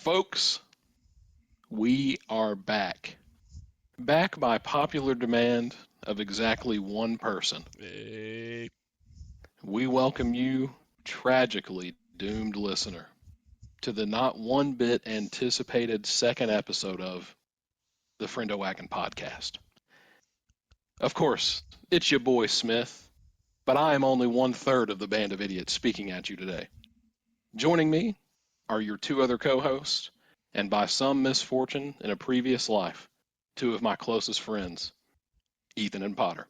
Folks, we are back. Back by popular demand of exactly one person. Hey, We welcome you, tragically doomed listener, to the not one bit anticipated second episode of the Friendo Wagon podcast. Of course, it's your boy Smith, but I am only one third of the band of idiots speaking at you today. Joining me are your two other co hosts, and by some misfortune in a previous life, two of my closest friends, Ethan and Potter.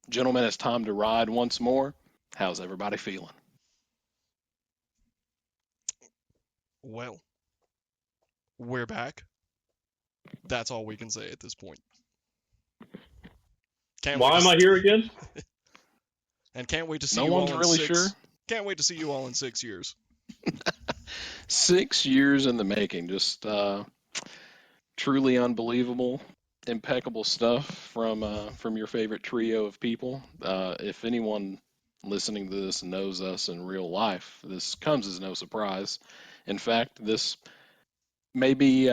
Gentlemen, it's time to ride once more. How's everybody feeling? well, we're back. That's all we can say at this point. Can't wait Why to am I here again? can't wait to see No you one's all in really 6. sure. Can't wait to see you all in 6 years. 6 years in the making. Just truly unbelievable, impeccable stuff from your favorite trio of people. If anyone listening to this knows us in real life, this comes as no surprise. In fact, this may be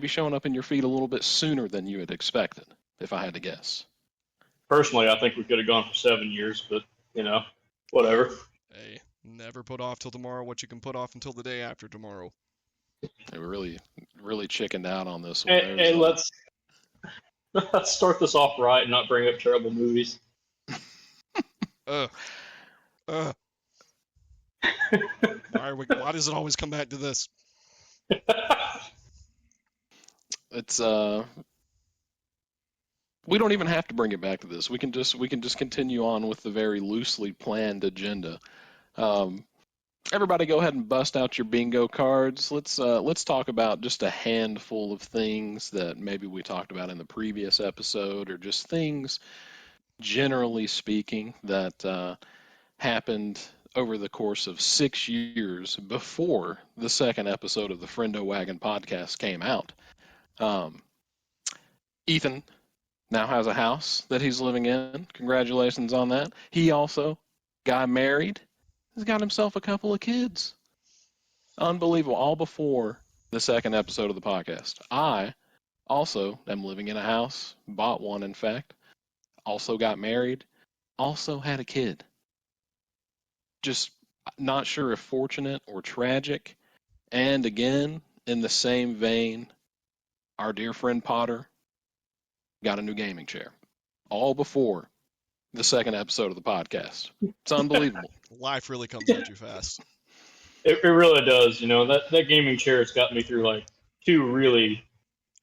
showing up in your feed a little bit sooner than you had expected, if I had to guess. Personally, I think we could have gone for 7 years, but whatever. Hey, never put off till tomorrow what you can put off until the day after tomorrow. They were really chickened out on this one. Hey, let's start this off right and not bring up terrible movies. Ugh. Ugh. Why does it always come back to this? It's we don't even have to bring it back to this. We can just continue on with the very loosely planned agenda. Everybody, go ahead and bust out your bingo cards. Let's talk about just a handful of things that maybe we talked about in the previous episode, or just things, generally speaking, that happened over the course of 6 years before the second episode of the Friendo Wagon podcast came out. Ethan now has a house that he's living in. Congratulations on that. He also got married. He's got himself a couple of kids. Unbelievable. All before the second episode of the podcast. I also am living in a house, bought one, in fact. Also got married. Also had a kid. Just not sure if fortunate or tragic. And again, in the same vein, our dear friend Potter got a new gaming chair. All before the second episode of the podcast. It's unbelievable. Life really comes at you fast. It really does. That gaming chair has got me through like two really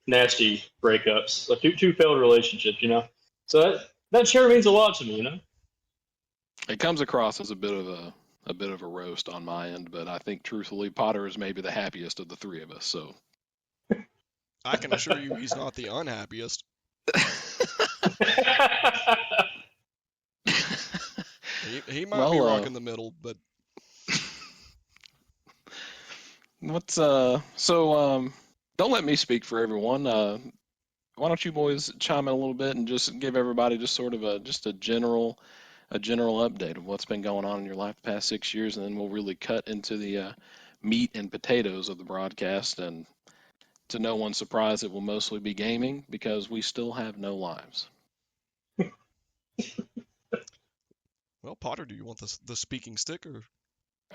nasty breakups, like two failed relationships. So that chair means a lot to me. It comes across as a bit of a roast on my end, but I think truthfully Potter is maybe the happiest of the three of us. So I can assure you he's not the unhappiest. He might be rocking the middle, but what's don't let me speak for everyone. Why don't you boys chime in a little bit and just give everybody just sort of a general update of what's been going on in your life the past 6 years, and then we'll really cut into the meat and potatoes of the broadcast. And to no one's surprise, it will mostly be gaming because we still have no lives. Well, Potter, do you want the speaking stick, or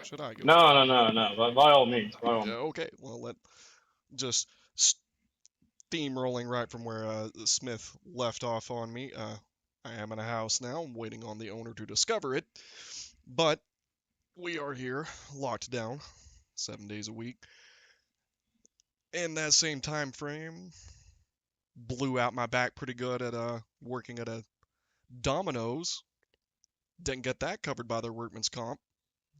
should I go? No. By all means. Yeah, okay. Well, just steamrolling right from where Smith left off on me. I am in a house now. I'm waiting on the owner to discover it. But we are here, locked down, 7 days a week. In that same time frame, blew out my back pretty good at working at a Domino's. Didn't get that covered by their workman's comp.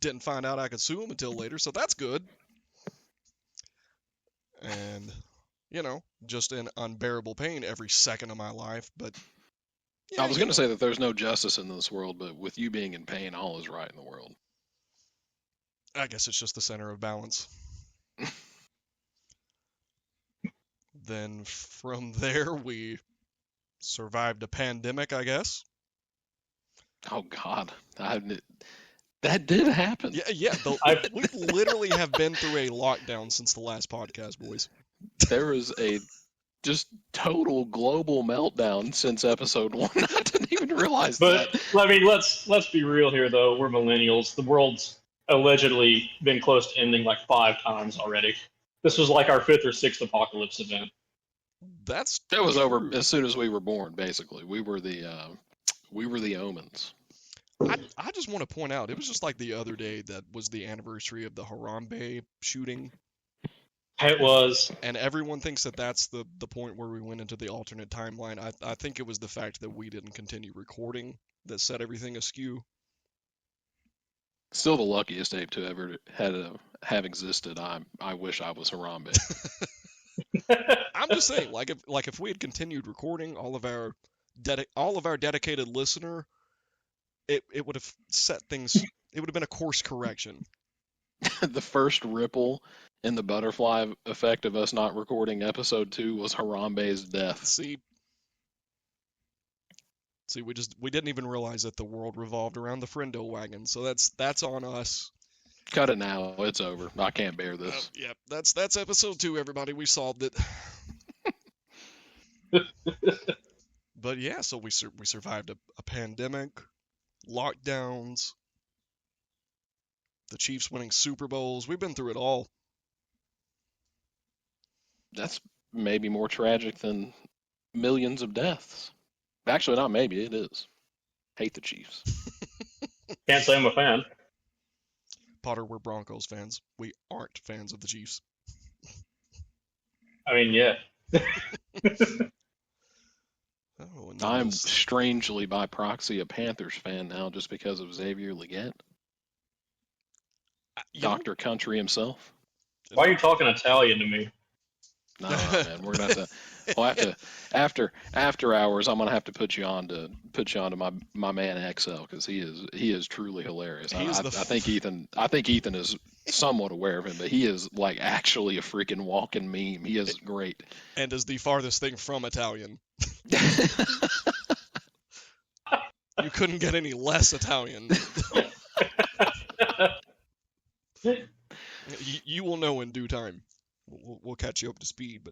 Didn't find out I could sue them until later, so that's good. And, just in unbearable pain every second of my life, but... Yeah, I was going to say that there's no justice in this world, but with you being in pain, all is right in the world. I guess it's just the center of balance. Then from there, we survived a pandemic, I guess. Oh, God. That did happen. Yeah. We literally have been through a lockdown since the last podcast, boys. There was a just total global meltdown since episode 1. I didn't even realize But that. I mean, let's be real here, though. We're millennials. The world's allegedly been close to ending like 5 times already. This was like our 5th or 6th apocalypse event. That's That was true. over as soon as we were born. Basically, we were the omens. I just want to point out, it was just like the other day that was the anniversary of the Harambe shooting, It was. and everyone thinks that that's the point where we went into the alternate timeline. I think it was the fact that we didn't continue recording that set everything askew. Still the luckiest ape to ever have existed. I wish I was Harambe. I'm just saying, like if we had continued recording, all of our dedicated listener, it would have set things. It would have been a course correction. The first ripple in the butterfly effect of us not recording episode 2 was Harambe's death. See, we didn't even realize that the world revolved around the Friendo Wagon. So that's on us. Cut it now. It's over. I can't bear this. Yep, that's episode 2, everybody. We solved it. But yeah, so we survived a pandemic, lockdowns, the Chiefs winning Super Bowls. We've been through it all. That's maybe more tragic than millions of deaths. Actually, not maybe. It is. Hate the Chiefs. Can't say I'm a fan. Potter, we're Broncos fans. We aren't fans of the Chiefs. I mean, yeah. Oh, and I'm this- strangely by proxy a Panthers fan now just because of Xavier Legette, you know, Dr. Country himself. Why are you talking Italian to me? No, man, we're gonna have to. We'll have to after hours. I'm gonna have to put you on to my man XL because he is truly hilarious. He is I think Ethan is somewhat aware of him, but he is like actually a freaking walking meme. He is great. and is the farthest thing from Italian. You couldn't get any less Italian. You will know in due time. We'll catch you up to speed,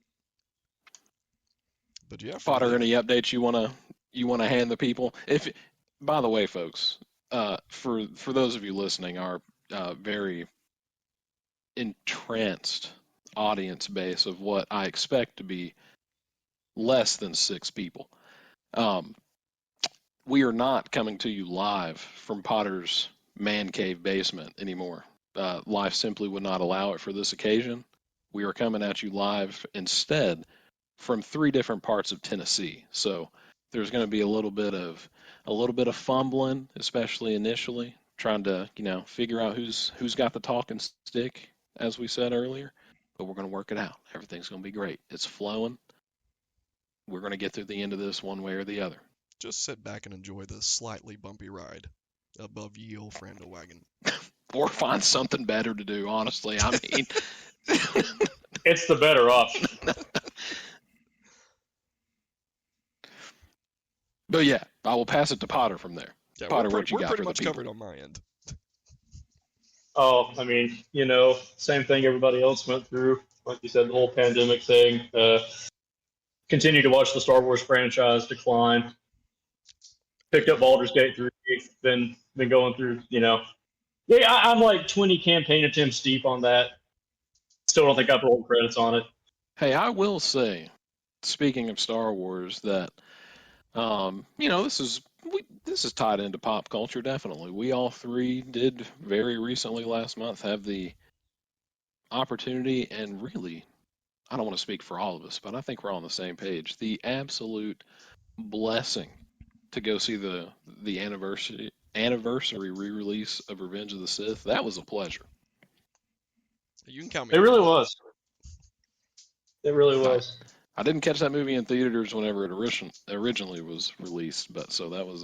but yeah. Potter, any updates you wanna hand the people? If, by the way, folks, for those of you listening, our very entranced audience base of what I expect to be less than 6 people, we are not coming to you live from Potter's man cave basement anymore. Life simply would not allow it for this occasion. We are coming at you live instead from 3 different parts of Tennessee. So there's going to be a little bit of fumbling, especially initially, trying to figure out who's got the talking stick, as we said earlier. But we're going to work it out. Everything's going to be great. It's flowing. We're going to get through the end of this one way or the other. Just sit back and enjoy the slightly bumpy ride above ye old Friendo Wagon. Or find something better to do, honestly. I mean, It's the better option. But yeah, I will pass it to Potter from there. Yeah, Potter, we're what you got pretty for the much people? covered on my end. Oh, I mean, same thing everybody else went through. Like you said, the whole pandemic thing. Continue to watch the Star Wars franchise decline. Picked up Baldur's Gate 3. Been going through, Yeah, I'm like 20 campaign attempts deep on that. Still don't think I've rolled credits on it. Hey, I will say, speaking of Star Wars, that this is tied into pop culture. Definitely, we all 3 did very recently last month have the opportunity, and really, I don't want to speak for all of us, but I think we're all on the same page. The absolute blessing to go see the anniversary re-release of Revenge of the Sith. That was a pleasure. You can count me. It really was. It really was. I didn't catch that movie in theaters whenever it originally was released, but so that was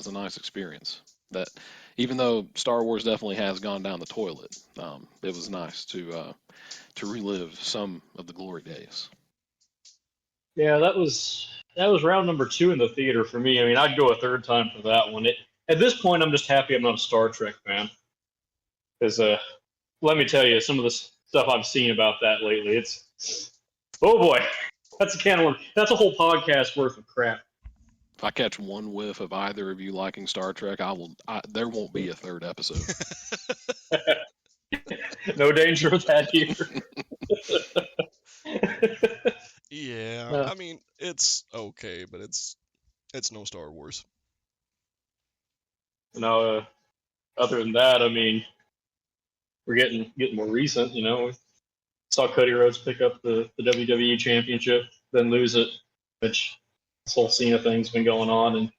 a nice experience. That even though Star Wars definitely has gone down the toilet, it was nice to relive some of the glory days. Yeah, that was round number 2 in the theater for me. I mean, I'd go a third time for that one. at this point, I'm just happy I'm not a Star Trek fan. Because let me tell you, some of the stuff I've seen about that lately, it's oh boy, that's a whole podcast worth of crap. If I catch one whiff of either of you liking Star Trek, there won't be a third episode. No danger of that here. Yeah, I mean, it's okay, but it's no Star Wars. No, other than that, I mean, we're getting more recent. You know, we saw Cody Rhodes pick up the WWE Championship, then lose it, which this whole Cena thing's been going on, and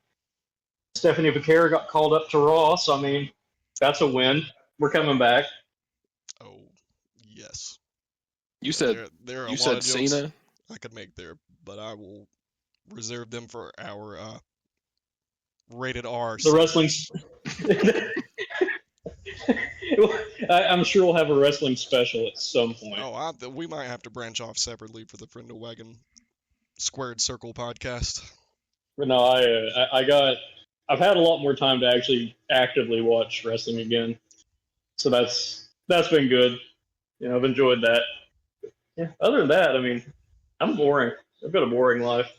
Stephanie Vaquera got called up to Raw. So I mean, that's a win. We're coming back. Oh, yes. You said there are you a said lot of jokes Cena. I could make there, but I will reserve them for our rated R. The wrestling. I'm sure we'll have a wrestling special at some point. Oh, we might have to branch off separately for the Friendo Wagon Squared Circle podcast. But no, I've had a lot more time to actually actively watch wrestling again, so that's been good. You know, I've enjoyed that. Yeah. Other than that, I mean, I'm boring. I've got a boring life.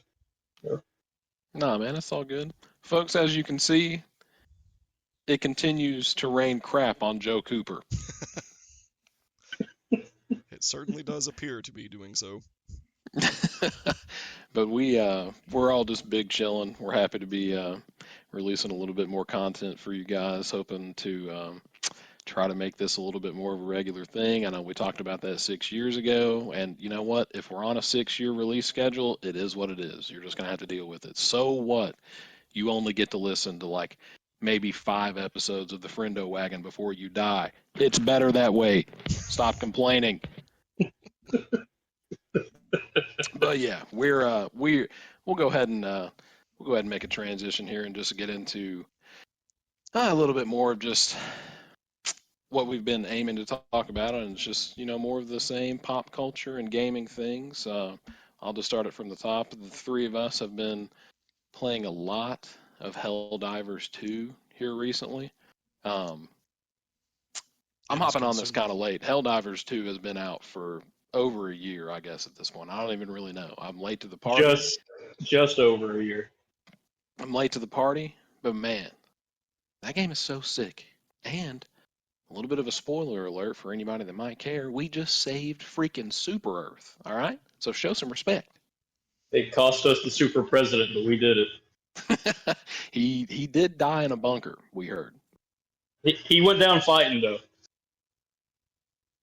So. Nah, man, it's all good, folks. As you can see, it continues to rain crap on Joe Cooper. It certainly does appear to be doing so. But we're all just big chilling. We're happy to be releasing a little bit more content for you guys, hoping to try to make this a little bit more of a regular thing. I know we talked about that 6 years ago, and you know what? If we're on a 6-year release schedule, it is what it is. You're just going to have to deal with it. So what? You only get to listen to like maybe 5 episodes of the Friendo Wagon before you die. It's better that way. Stop complaining. But yeah, we'll go ahead and make a transition here and just get into a little bit more of just what we've been aiming to talk about, and it's just, you know, more of the same pop culture and gaming things. I'll just start it from the top. The three of us have been playing a lot of Helldivers 2 here recently. I'm hopping on this kind of late. Helldivers 2 has been out for over a year, I guess, at this point. I don't even really know. I'm late to the party. Just over a year. I'm late to the party, but man, that game is so sick. And a little bit of a spoiler alert for anybody that might care. We just saved freaking Super Earth. All right? So show some respect. It cost us the super president, but we did it. He did die in a bunker, we heard. He went down fighting, though.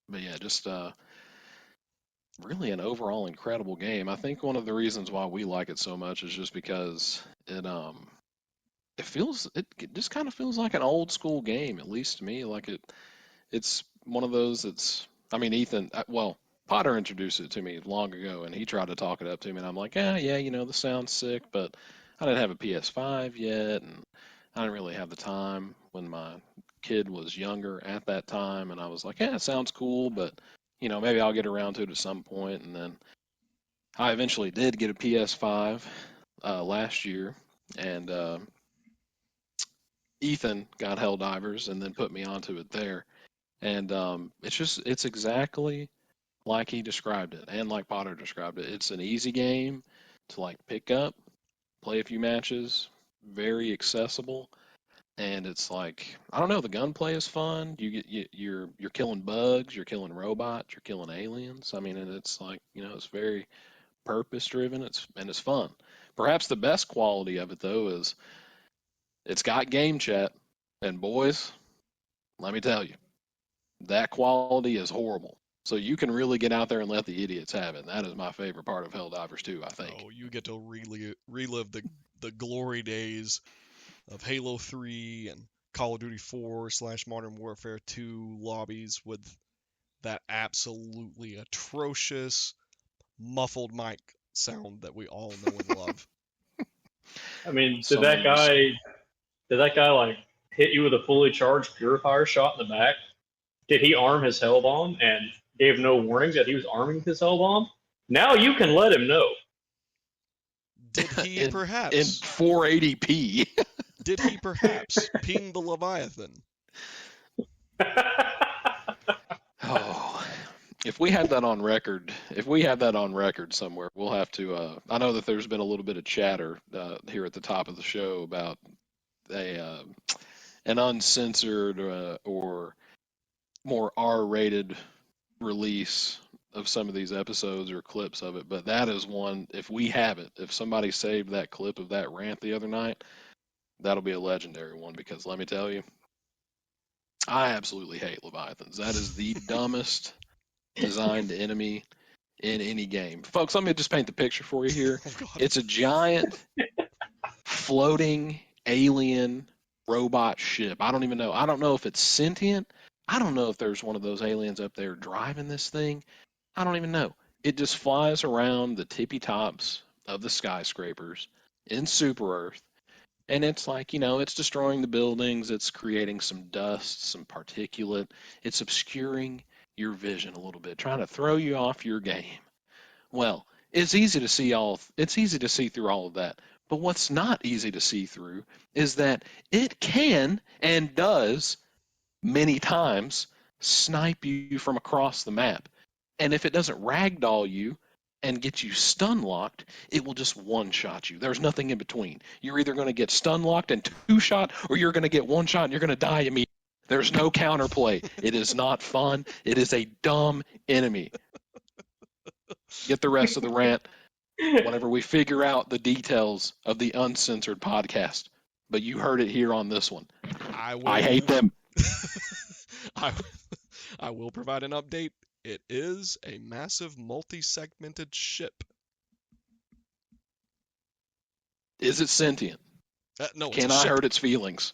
But yeah, just really an overall incredible game. I think one of the reasons why we like it so much is just because it just kind of feels like an old school game, at least to me. Like it's one of those that's, I mean, Ethan, Potter introduced it to me long ago, and he tried to talk it up to me, and I'm like, yeah, you know, this sounds sick, but I didn't have a PS5 yet, and I didn't really have the time when my kid was younger at that time, and I was like, yeah, it sounds cool, but, you know, maybe I'll get around to it at some point, and then I eventually did get a PS5 last year, and Ethan got Helldivers and then put me onto it there. And it's exactly like he described it and like Potter described it. It's an easy game to like pick up, play a few matches, very accessible. And it's like, I don't know, the gunplay is fun. You're killing bugs, you're killing robots, you're killing aliens. I mean, and it's like, you know, it's very purpose driven. It's fun. Perhaps the best quality of it though is it's got game chat, and boys, let me tell you, that quality is horrible. So you can really get out there and let the idiots have it. And that is my favorite part of Helldivers 2, I think. Oh, you get to relive the glory days of Halo 3 and Call of Duty 4 / Modern Warfare 2 lobbies with that absolutely atrocious muffled mic sound that we all know and love. I mean, did that guy like hit you with a fully charged purifier shot in the back? Did he arm his hell bomb and gave no warnings that he was arming his hell bomb? Now you can let him know. Did he perhaps? In 480p. Did he perhaps ping the Leviathan? Oh, if we had that on record somewhere, we'll have to. I know that there's been a little bit of chatter here at the top of the show about an uncensored or more R-rated release of some of these episodes or clips of it, but that is one. If we have it, if somebody saved that clip of that rant the other night, that'll be a legendary one, because let me tell you, I absolutely hate Leviathans. That is the dumbest designed enemy in any game. Folks, let me just paint the picture for you here. Oh, God. It's a giant floating alien robot ship. I don't even know. I don't know if it's sentient. I don't know if there's one of those aliens up there driving this thing. I don't even know. It just flies around the tippy tops of the skyscrapers in Super Earth. And it's like, it's destroying the buildings. It's creating some dust, some particulate. It's obscuring your vision a little bit, trying to throw you off your game. Well, it's easy to see through all of that. But what's not easy to see through is that it can and does many times snipe you from across the map. And if it doesn't ragdoll you and get you stun locked, it will just one-shot you. There's nothing in between. You're either going to get stun locked and two-shot, or you're going to get one shot and you're going to die immediately. There's no counterplay. It is not fun. It is a dumb enemy. Get the rest of the rant whenever we figure out the details of the uncensored podcast. But you heard it here on this one. I hate them. I will provide an update. It is a massive multi-segmented ship. Is it sentient? No, it's Can a I ship. hurt its feelings?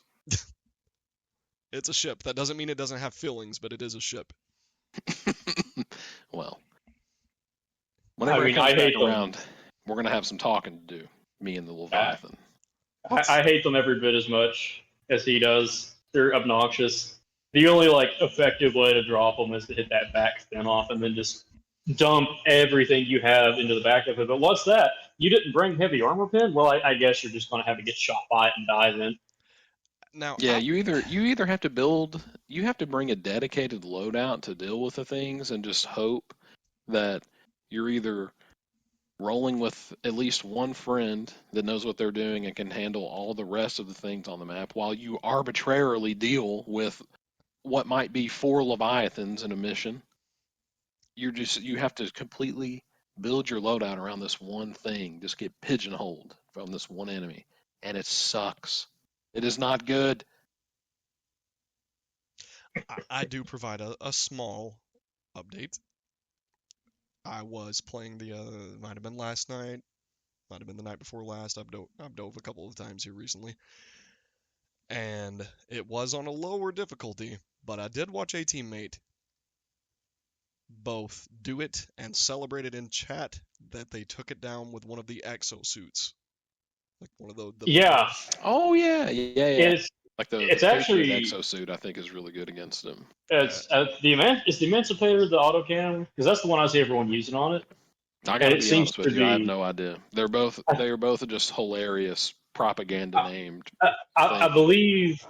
It's a ship. That doesn't mean it doesn't have feelings, but it is a ship. Well, whenever it I comes back hate them. around, we're going to have some talking to do, me and the Leviathan. I hate them every bit as much as he does. They're obnoxious. The only effective way to drop them is to hit that back spin off and then just dump everything you have into the back of it. But what's that? You didn't bring heavy armor pin? Well, I guess you're just going to have to get shot by it and die then. Now, Yeah, you either have to bring a dedicated loadout to deal with the things and just hope that you're either rolling with at least one friend that knows what they're doing and can handle all the rest of the things on the map, while you arbitrarily deal with what might be 4 Leviathans in a mission. You have to completely build your loadout around this one thing. Just get pigeonholed from this one enemy, and it sucks. It is not good. I do provide a small update. I was playing might have been last night, might have been the night before last. I've dove a couple of times here recently. And it was on a lower difficulty, but I did watch a teammate both do it and celebrate it in chat that they took it down with one of the exosuits. Like one of the Yeah. Oh, yeah. It's Like the it's actually exosuit, I think, is really good against him. is the Emancipator the autocannon? Because that's the one I see everyone using on it. I gotta It be seems honest with to you, I have be- no idea. They are both just hilarious propaganda named. I believe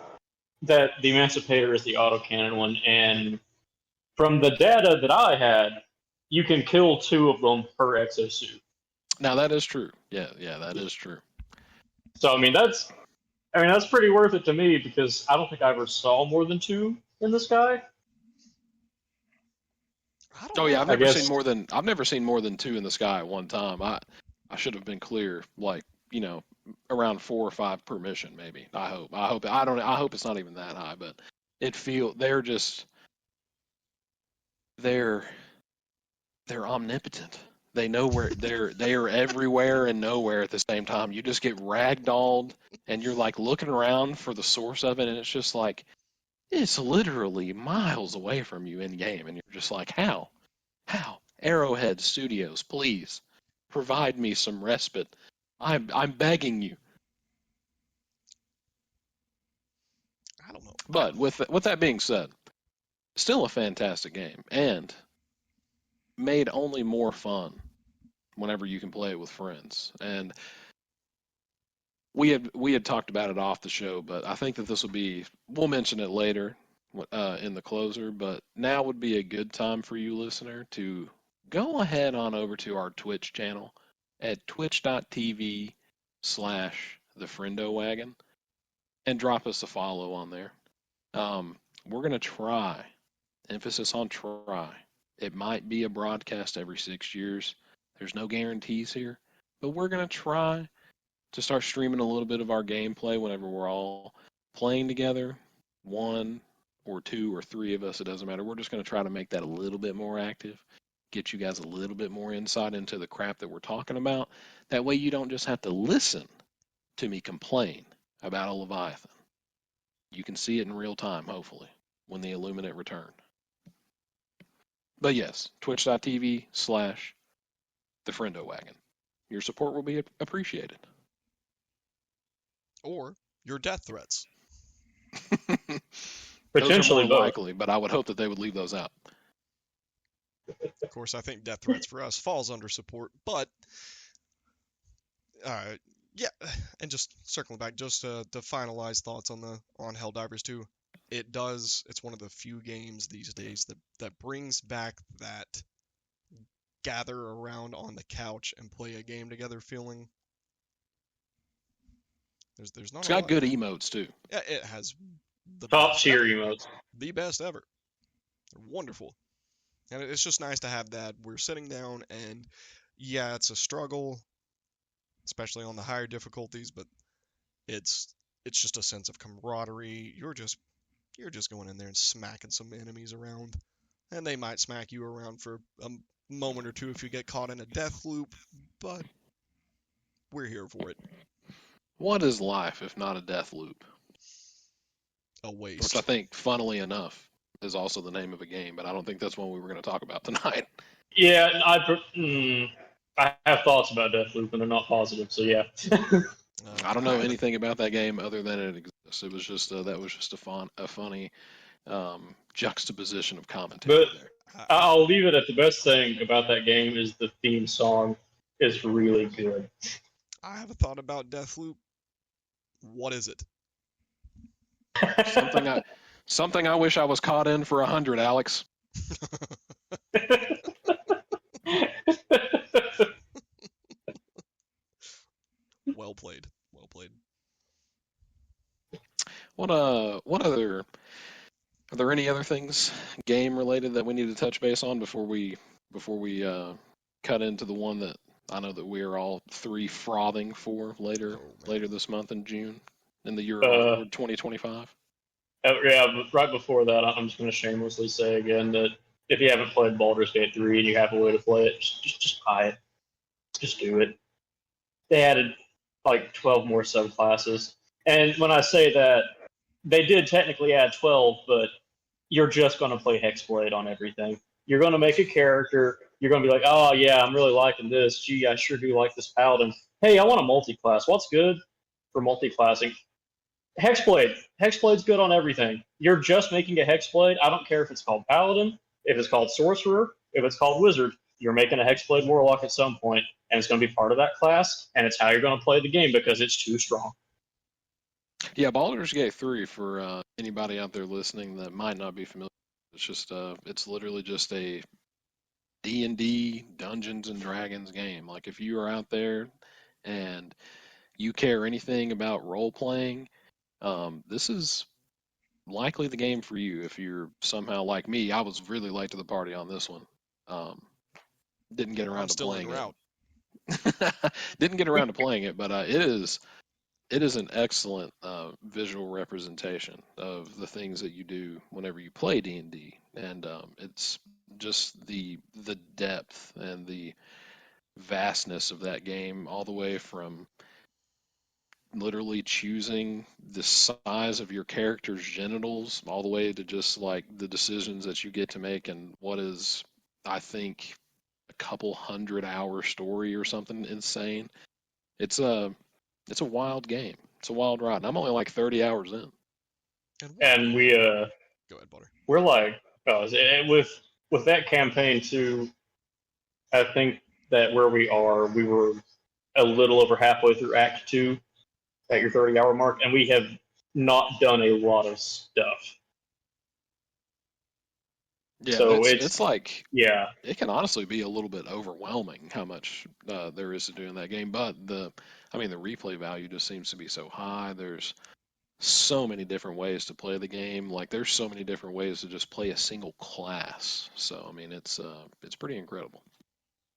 that the Emancipator is the autocannon one, and from the data that I had, you can kill 2 of them per exosuit. Now that is true. Yeah, that is true. So that's pretty worth it to me, because I don't think I ever saw more than 2 in the sky. I don't Oh yeah, know. I guess- I've never seen more than 2 in the sky at one time. I should have been clear, around 4 or 5 per mission, maybe. I hope it's not even that high, but they're omnipotent. They know where they are everywhere and nowhere at the same time. You just get ragdolled and you're looking around for the source of it, and it's just it's literally miles away from you in game, and you're just how? Arrowhead Studios, please provide me some respite. I'm begging you. I don't know. But with that being said, still a fantastic game, and made only more fun whenever you can play it with friends. And we had talked about it off the show, but I think that we'll mention it later in the closer, but now would be a good time for you, listener, to go ahead on over to our Twitch channel at twitch.tv/the Friendo Wagon and drop us a follow on there. We're going to try, emphasis on try. It might be a broadcast every 6 years. There's no guarantees here, but we're going to try to start streaming a little bit of our gameplay whenever we're all playing together. 1 or 2 or 3 of us, it doesn't matter. We're just going to try to make that a little bit more active, get you guys a little bit more insight into the crap that we're talking about. That way you don't just have to listen to me complain about a Leviathan. You can see it in real time, hopefully, when the Illuminate return. But yes, twitch.tv/the Friendo Wagon. Your support will be appreciated. Or your death threats. Potentially those are more both. likely, but I would hope that they would leave those out. Of course, I think death threats for us falls under support, but yeah, and just circling back, just to finalize thoughts on Helldivers 2, it's one of the few games these days that brings back that gather around on the couch and play a game together feeling. There's not. It's got good emotes too. Yeah, it has the Top tier emotes. The best ever. They're wonderful. And it's just nice to have that. We're sitting down and yeah, it's a struggle, especially on the higher difficulties, but it's just a sense of camaraderie. You're just going in there and smacking some enemies around. And they might smack you around for a moment or two if you get caught in a death loop, but we're here for it. What is life if not a death loop? A waste. Which I think, funnily enough, is also the name of a game, but I don't think that's one we were going to talk about tonight. Yeah, I have thoughts about Deathloop, and they're not positive, so yeah. I don't know anything about that game other than it exists. It was just that was just a funny juxtaposition of commentary there. I'll leave it at the best thing about that game is the theme song is really good. I have a thought about Deathloop. What is it? Something I wish I was caught in for 100, Alex. Well played. Well played. What other? Are there any other things game related that we need to touch base on before we cut into the one that I know that we are all three frothing for later this month in June in the year of 2025? Yeah, but right before that, I'm just going to shamelessly say again that if you haven't played Baldur's Gate 3 and you have a way to play it, just buy it. Just do it. They added like 12 more subclasses. And when I say that, they did technically add 12, but you're just going to play Hexblade on everything. You're going to make a character. You're going to be like, oh, yeah, I'm really liking this. Gee, I sure do like this paladin. Hey, I want a multi-class. What's good for multi-classing? Hexblade. Hexblade's good on everything. You're just making a Hexblade. I don't care if it's called Paladin, if it's called Sorcerer, if it's called Wizard. You're making a Hexblade Warlock at some point, and it's going to be part of that class, and it's how you're going to play the game because it's too strong. Yeah, Baldur's Gate 3, for anybody out there listening that might not be familiar, it's literally just a D&D Dungeons and Dragons game. Like, if you are out there and you care anything about role-playing, this is likely the game for you. If you're somehow like me, I was really late to the party on this one. Didn't get around to playing it. Didn't get around to playing it, but it is an excellent visual representation of the things that you do whenever you play D&D, and it's just the depth and the vastness of that game, all the way from literally choosing the size of your character's genitals, all the way to just like the decisions that you get to make, and what is, I think, a couple 100-hour story or something insane. It's a wild game. It's a wild ride. And I'm only like 30 hours in. And we go ahead, Butter. We're like with that campaign too. I think that where we are, we were a little over halfway through Act 2. at your 30-hour mark, and we have not done a lot of stuff. Yeah, So it's like yeah, it can honestly be a little bit overwhelming how much there is to do in that game. But the replay value just seems to be so high. There's so many different ways to play the game. Like there's so many different ways to just play a single class. So I mean, it's pretty incredible.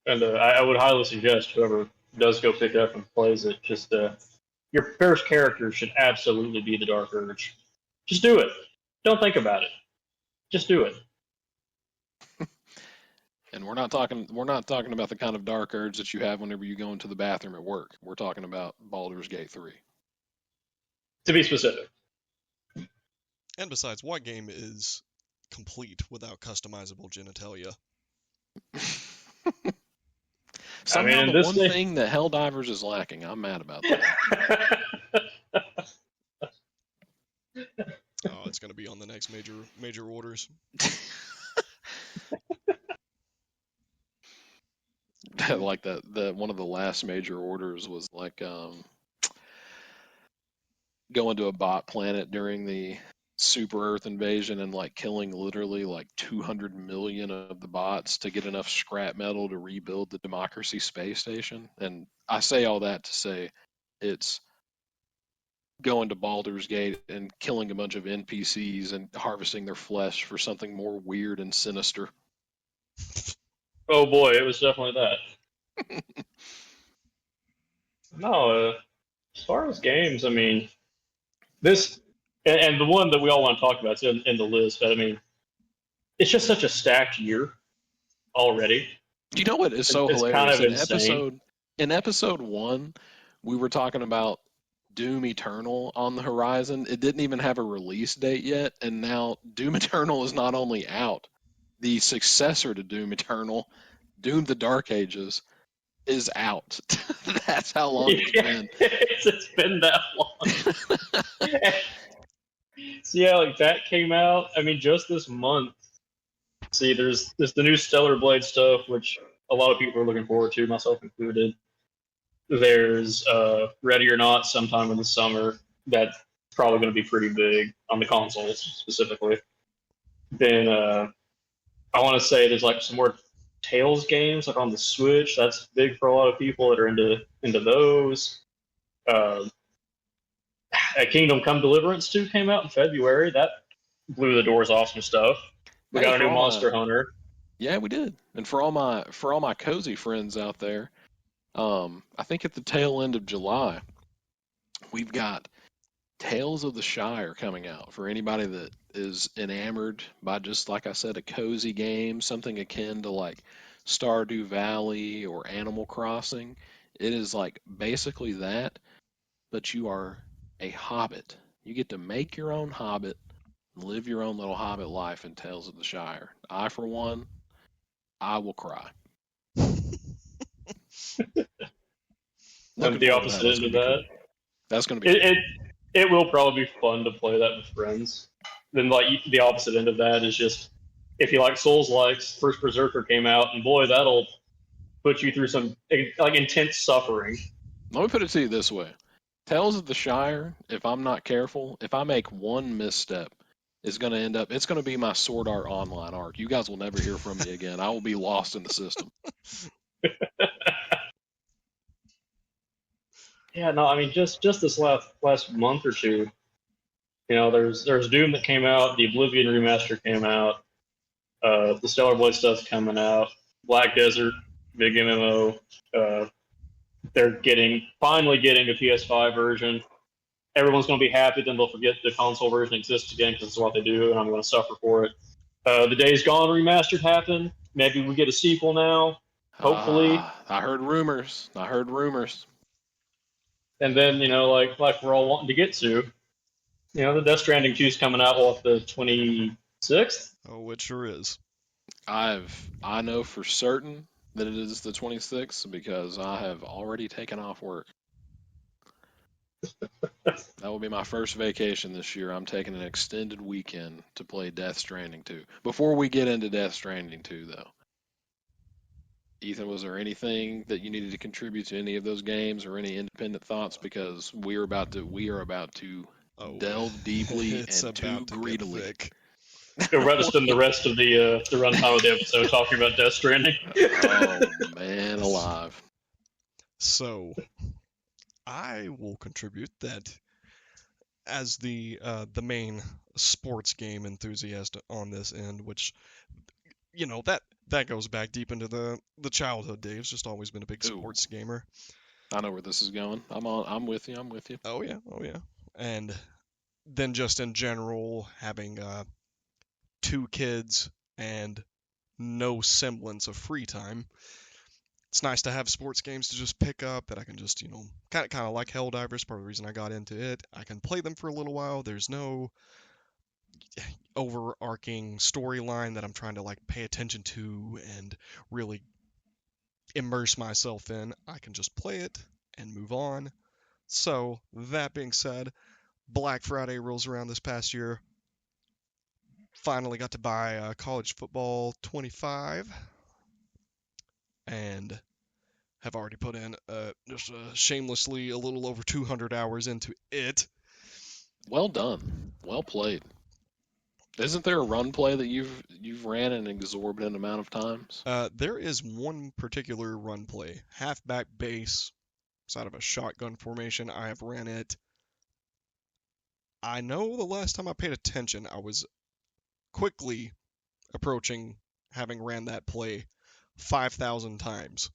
and I would highly suggest whoever does go pick it up and plays it, just your first character should absolutely be the Dark Urge. Just do it. Don't think about it. Just do it. And we're not talking about the kind of dark urge that you have whenever you go into the bathroom at work. We're talking about Baldur's Gate 3. To be specific. And besides, what game is complete without customizable genitalia? Somehow the one thing that Helldivers is lacking. I'm mad about that. Oh, it's going to be on the next major orders. Like the one of the last major orders was like going to a bot planet during the Super Earth invasion and like killing literally like 200 million of the bots to get enough scrap metal to rebuild the Democracy space station. And I say all that to say it's going to Baldur's Gate and killing a bunch of NPCs and harvesting their flesh for something more weird and sinister. Oh boy, it was definitely that. No, as far as games, I mean, this and the one that we all want to talk about is in the list. But I mean, it's just such a stacked year already. You know what is so It's hilarious? kind of insane. In episode 1, we were talking about Doom Eternal on the horizon. It didn't even have a release date yet, and now Doom Eternal is not only out, the successor to Doom Eternal, Doom the Dark Ages, is out. That's how long it's been. It's been that long. So yeah, like that came out. I mean, just this month. See, there's the new Stellar Blade stuff, which a lot of people are looking forward to, myself included. There's Ready or Not sometime in the summer. That's probably going to be pretty big on the consoles specifically. Then I want to say there's like some more Tales games like on the Switch. That's big for a lot of people that are into those. Kingdom Come Deliverance 2 came out in February. That blew the doors off some stuff. We got a new Monster Hunter. Yeah, we did. And for all my cozy friends out there, I think at the tail end of July, we've got Tales of the Shire coming out for anybody that is enamored by, just like I said, a cozy game, something akin to like Stardew Valley or Animal Crossing. It is like basically that, but you are a hobbit. You get to make your own hobbit, live your own little hobbit life in Tales of the Shire. I, for one, I will cry. I'm the opposite end of that. That's going to be it will probably be fun to play that with friends. Then like the opposite end of that is just if you like Souls likes, first Berserker came out, and boy, that'll put you through some like intense suffering. Let me put it to you this way. Tales of the Shire, if I'm not careful, if I make one misstep, it's going to be my Sword Art Online arc. You guys will never hear from me again. I will be lost in the system. Yeah, no, I mean just this last month or two, you know, there's Doom that came out, the Oblivion remaster came out, the Stellar Blade stuff's coming out, Black Desert, big MMO, they're finally getting a PS5 version. Everyone's going to be happy, then they'll forget the console version exists again because it's what they do, and I'm going to suffer for it. The Days Gone remastered happened. Maybe we get a sequel now, hopefully. I heard rumors. And then, you know, like we're all wanting to get to, you know, the Death Stranding 2 is coming out the 26th. Oh, it sure is. I know for certain that it is the 26th because I have already taken off work. That will be my first vacation this year. I'm taking an extended weekend to play Death Stranding 2. Before we get into Death Stranding 2, though, Ethan, was there anything that you needed to contribute to any of those games or any independent thoughts? Because we are about to Oh, delve deeply it's and too about to get greedily. thick. I'd rather spend the rest of the runtime of the episode talking about Death Stranding. Oh man, alive! So, I will contribute that as the main sports game enthusiast on this end, which that goes back deep into the childhood days. Just always been a big Ooh. sports gamer. I know where this is going. I'm with you. I'm with you. Oh yeah, and then just in general having 2 kids and no semblance of free time. It's nice to have sports games to just pick up that I can just, kind of like Helldivers, part of the reason I got into it. I can play them for a little while. There's no overarching storyline that I'm trying to like pay attention to and really immerse myself in. I can just play it and move on. So, that being said, Black Friday rolls around this past year. Finally got to buy College Football 25 and have already put in just shamelessly a little over 200 hours into it. Well done. Well played. Isn't there a run play that you've ran an exorbitant amount of times? There is one particular run play, halfback base, it's out of a shotgun formation. I have ran it. I know the last time I paid attention, I was quickly approaching having ran that play 5,000 times.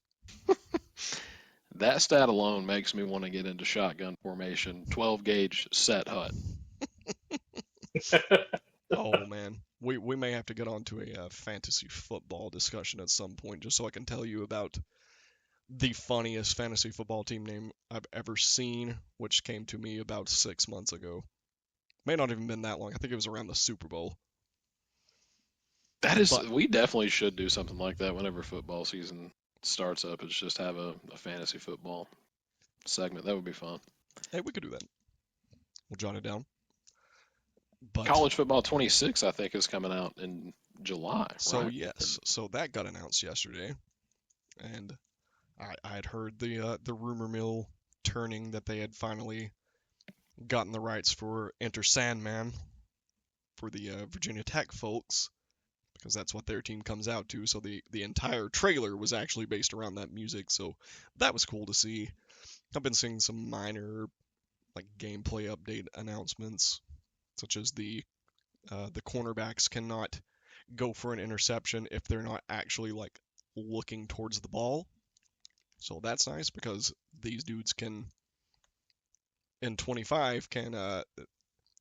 That stat alone makes me want to get into shotgun formation, 12 gauge set hut. Oh man, we may have to get onto a fantasy football discussion at some point, just so I can tell you about the funniest fantasy football team name I've ever seen, which came to me about 6 months ago. May not even been that long. I think it was around the Super Bowl. We definitely should do something like that whenever football season starts up. It's just have a fantasy football segment. That would be fun. Hey, we could do that. We'll jot it down. But College Football 26, I think, is coming out in July. so right? yes, so that got announced yesterday, and I had heard the rumor mill turning that they had finally gotten the rights for Enter Sandman for the Virginia Tech folks, because that's what their team comes out to. So the entire trailer was actually based around that music, so that was cool to see. I've been seeing some minor like gameplay update announcements, such as the cornerbacks cannot go for an interception if they're not actually like looking towards the ball. So that's nice because these dudes can in 25 can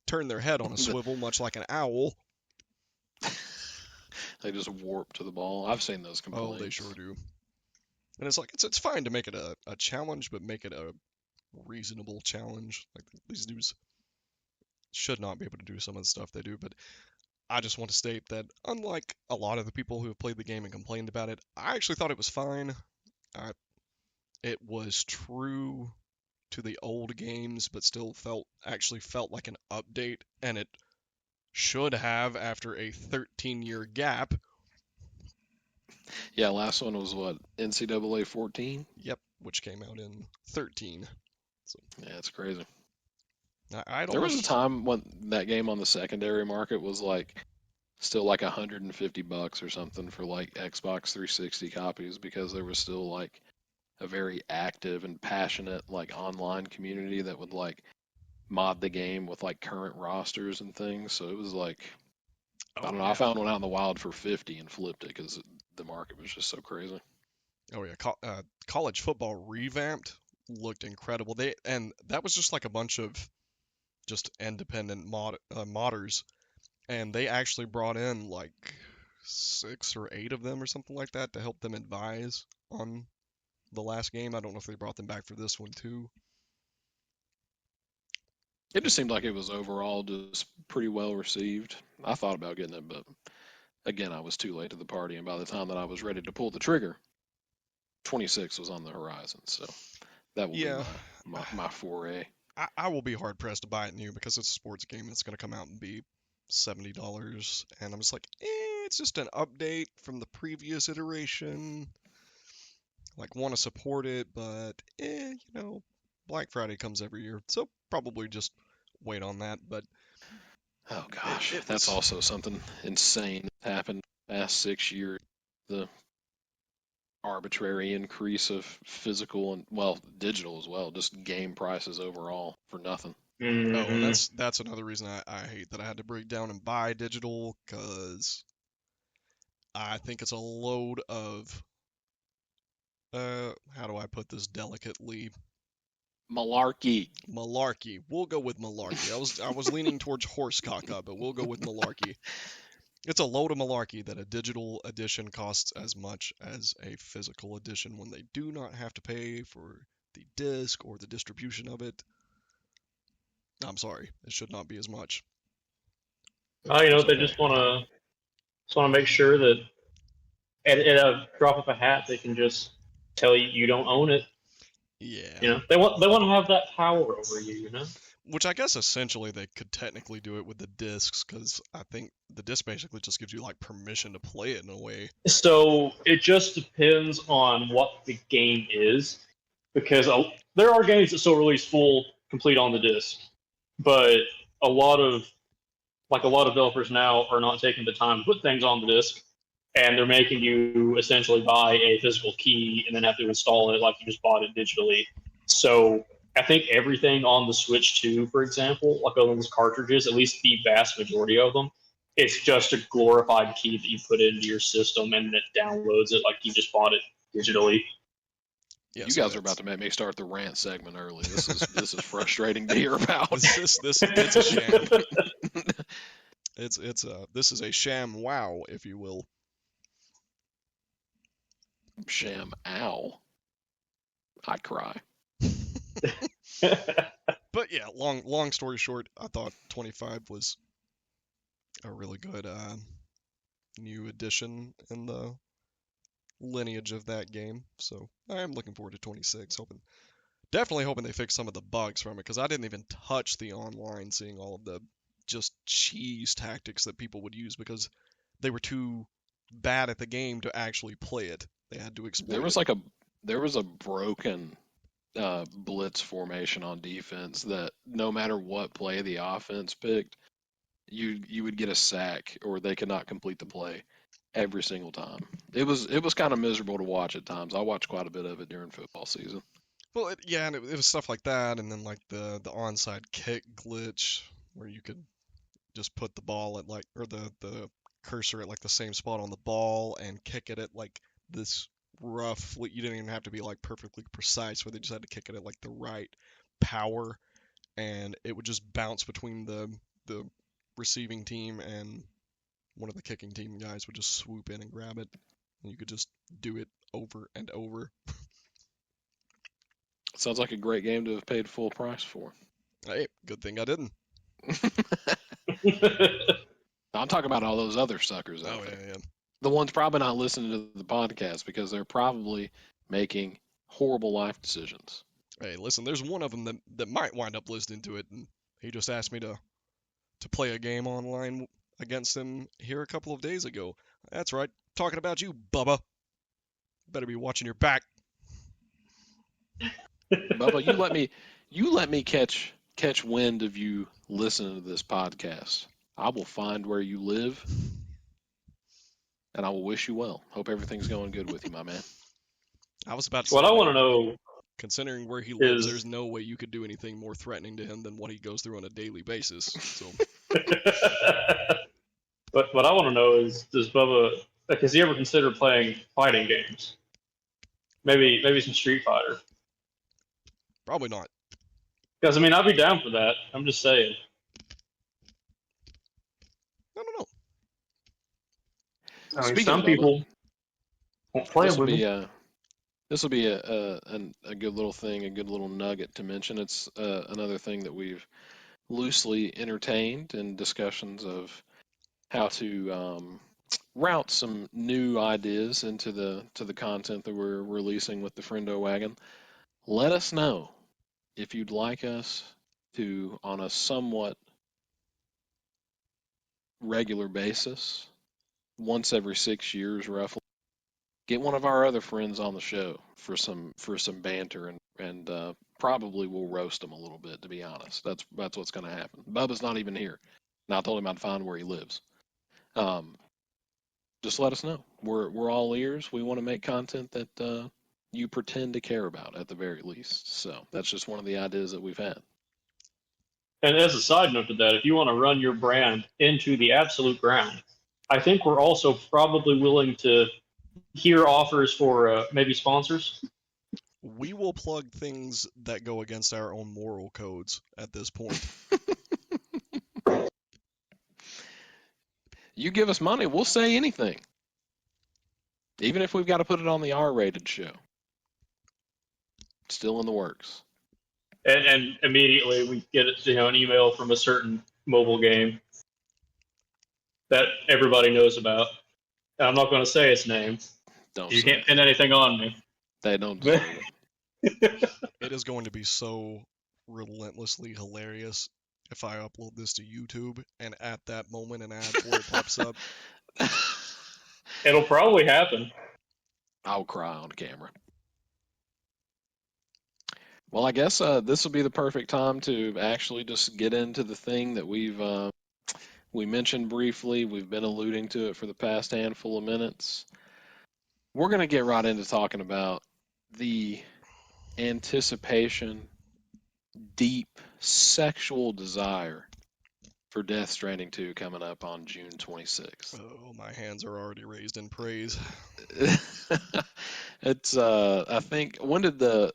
turn their head on a swivel much like an owl. They just warp to the ball. I've seen those complaints. Oh, they sure do. And it's like it's fine to make it a challenge, but make it a reasonable challenge. Like these dudes should not be able to do some of the stuff they do, but I just want to state that unlike a lot of the people who have played the game and complained about it, I actually thought it was fine. It was true to the old games, but still actually felt like an update, and it should have after a 13-year gap. Yeah, last one was what, NCAA 14? Yep, which came out in 13. So Yeah, it's crazy. I'd There was a almost, time when that game on the secondary market was like still like $150 or something for like Xbox 360 copies, because there was still like a very active and passionate like online community that would like mod the game with like current rosters and things. So it was like, I don't know. I found one out in the wild for 50 and flipped it because the market was just so crazy. Oh yeah, college football revamped looked incredible. And that was just like a bunch of just independent modders, and they actually brought in like 6 or 8 of them or something like that to help them advise on the last game. I don't know if they brought them back for this one too. It just seemed like it was overall just pretty well received. I thought about getting it, but again, I was too late to the party, and by the time that I was ready to pull the trigger, 26 was on the horizon. So that will be my foray. I will be hard pressed to buy it new because it's a sports game that's going to come out and be $70, and I'm just like, it's just an update from the previous iteration. like want to support it, but Black Friday comes every year, so probably just wait on that. But Oh gosh, it that's was also something insane that happened the past 6 years. The arbitrary increase of physical and digital as well, just game prices overall for nothing. oh, and Mhm. that's another reason I hate that I had to break down and buy digital, because I think it's a load of how do I put this delicately? Malarkey. Malarkey. We'll go with malarkey. I was leaning towards horse caca, but we'll go with malarkey. It's a load of malarkey that a digital edition costs as much as a physical edition when they do not have to pay for the disc or the distribution of it. I'm sorry, it should not be as much. Oh, So they just want to make sure that at a drop of a hat they can just tell you don't own it. yeah, They want to have that power over you. which I guess essentially they could technically do it with the discs, because I think the disc basically just gives you like permission to play it in a way. So it just depends on what the game is, because there are games that still release full complete on the disc, but a lot of a lot of developers now are not taking the time to put things on the disc, and they're making you essentially buy a physical key and then have to install it like you just bought it digitally. So I think everything on the Switch 2, for example, like all those cartridges, at least the vast majority of them, it's just a glorified key that you put into your system and it downloads it like you just bought it digitally. Yeah, You so guys are about to make me start the rant segment early. This is frustrating to hear about. this it's a sham. This is a sham wow, if you will. Sham ow. I cry. But yeah, long story short, I thought 25 was a really good new addition in the lineage of that game. So I am looking forward to 26. Definitely hoping they fix some of the bugs from it, because I didn't even touch the online, seeing all of the just cheese tactics that people would use because they were too bad at the game to actually play it. They had to exploit it. There was a broken blitz formation on defense that no matter what play the offense picked, you would get a sack or they could not complete the play every single time. It was kind of miserable to watch at times. I watched quite a bit of it during football season. Well, yeah, and it was stuff like that, and then like the onside kick glitch where you could just put the ball at the cursor at like the same spot on the ball and kick it at like this rough. You didn't even have to be like perfectly precise, where they just had to kick it at like the right power, and it would just bounce between the receiving team, and one of the kicking team guys would just swoop in and grab it, and you could just do it over and over. Sounds like a great game to have paid full price for. Hey, good thing I didn't. I'm talking about all those other suckers out Oh there. yeah, yeah. The ones probably not listening to the podcast because they're probably making horrible life decisions. Hey, listen, there's one of them that might wind up listening to it, and he just asked me to play a game online against him here a couple of days ago. That's right, talking about you, Bubba. Better be watching your back. Bubba, you let me catch wind of you listening to this podcast. I will find where you live, and I will wish you well. Hope everything's going good with you, my man. I was about to What say, I like, want to know considering where he lives, there's is, no way you could do anything more threatening to him than what he goes through on a daily basis. So, but what I want to know is, does Bubba, like, has he ever considered playing fighting games? Maybe some Street Fighter. probably not. Because I mean, I'd be down for that. I'm just saying. I don't know. I mean, Speaking of some Bubba, people won't play this will with be me. a good little thing, a good little nugget to mention. It's another thing that we've loosely entertained in discussions of how to route some new ideas into the content that we're releasing with the Friendo Wagon. Let us know if you'd like us to, on a somewhat regular basis, once every 6 years roughly, get one of our other friends on the show for some banter, and probably we'll roast him a little bit. To be honest, that's what's going to happen. Bubba's not even here. Now I told him I'd find where he lives. Just let us know. We're all ears. We want to make content that you pretend to care about at the very least. So that's just one of the ideas that we've had. And as a side note to that, if you want to run your brand into the absolute ground, I think we're also probably willing to hear offers for maybe sponsors. We will plug things that go against our own moral codes at this point. You give us money, we'll say anything. Even if we've got to put it on the R-rated show. Still in the works. And immediately we get an email from a certain mobile game that everybody knows about. I'm not going to say its name. You can't pin anything on me. They don't deserve it. It is going to be so relentlessly hilarious if I upload this to YouTube and at that moment an ad for it pops up. It'll probably happen. I'll cry on camera. Well, I guess this will be the perfect time to actually just get into the thing that we mentioned briefly. We've been alluding to it for the past handful of minutes. We're going to get right into talking about the anticipation, deep sexual desire for Death Stranding 2 coming up on June 26th. Oh, my hands are already raised in praise. It's I think when did the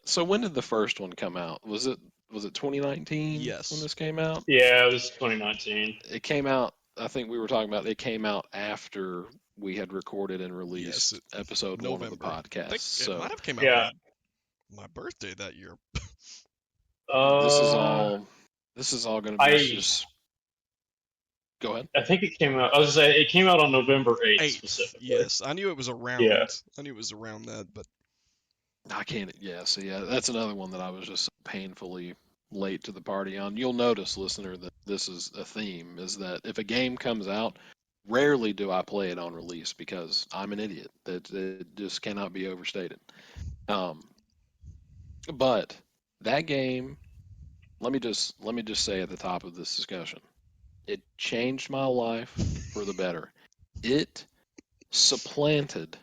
first one come out? Was it 2019? Yes. When this came out? Yeah, it was 2019. It came out, I think we were talking about it came out after we had recorded and released episode November. 1 of the podcast. I think So it might have came out Yeah. my birthday that year. this is all going to be just. Go ahead. I think it came out. I was gonna say it came out on November 8th specifically. Yes, I knew it was around. Yeah. I knew it was around that, but I can't. Yeah, so yeah, that's another one that I was just painfully late to the party on. You'll notice, listener, that this is a theme: is that if a game comes out, rarely do I play it on release because I'm an idiot. That it just cannot be overstated. But that game, let me just say at the top of this discussion, it changed my life for the better. It supplanted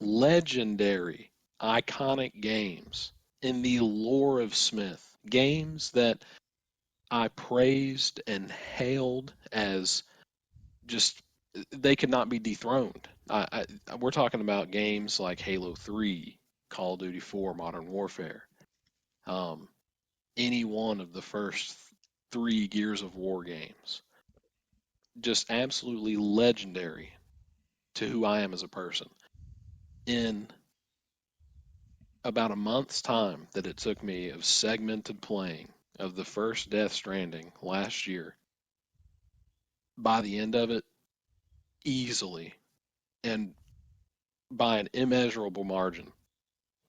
legendary, iconic games in the lore of Smith. Games that I praised and hailed as just, they could not be dethroned. We're talking about games like Halo 3, Call of Duty 4, Modern Warfare. Any one of the first 3 Gears of War games. Just absolutely legendary to who I am as a person. In about a month's time that it took me of segmented playing of the first Death Stranding last year, by the end of it, easily and by an immeasurable margin,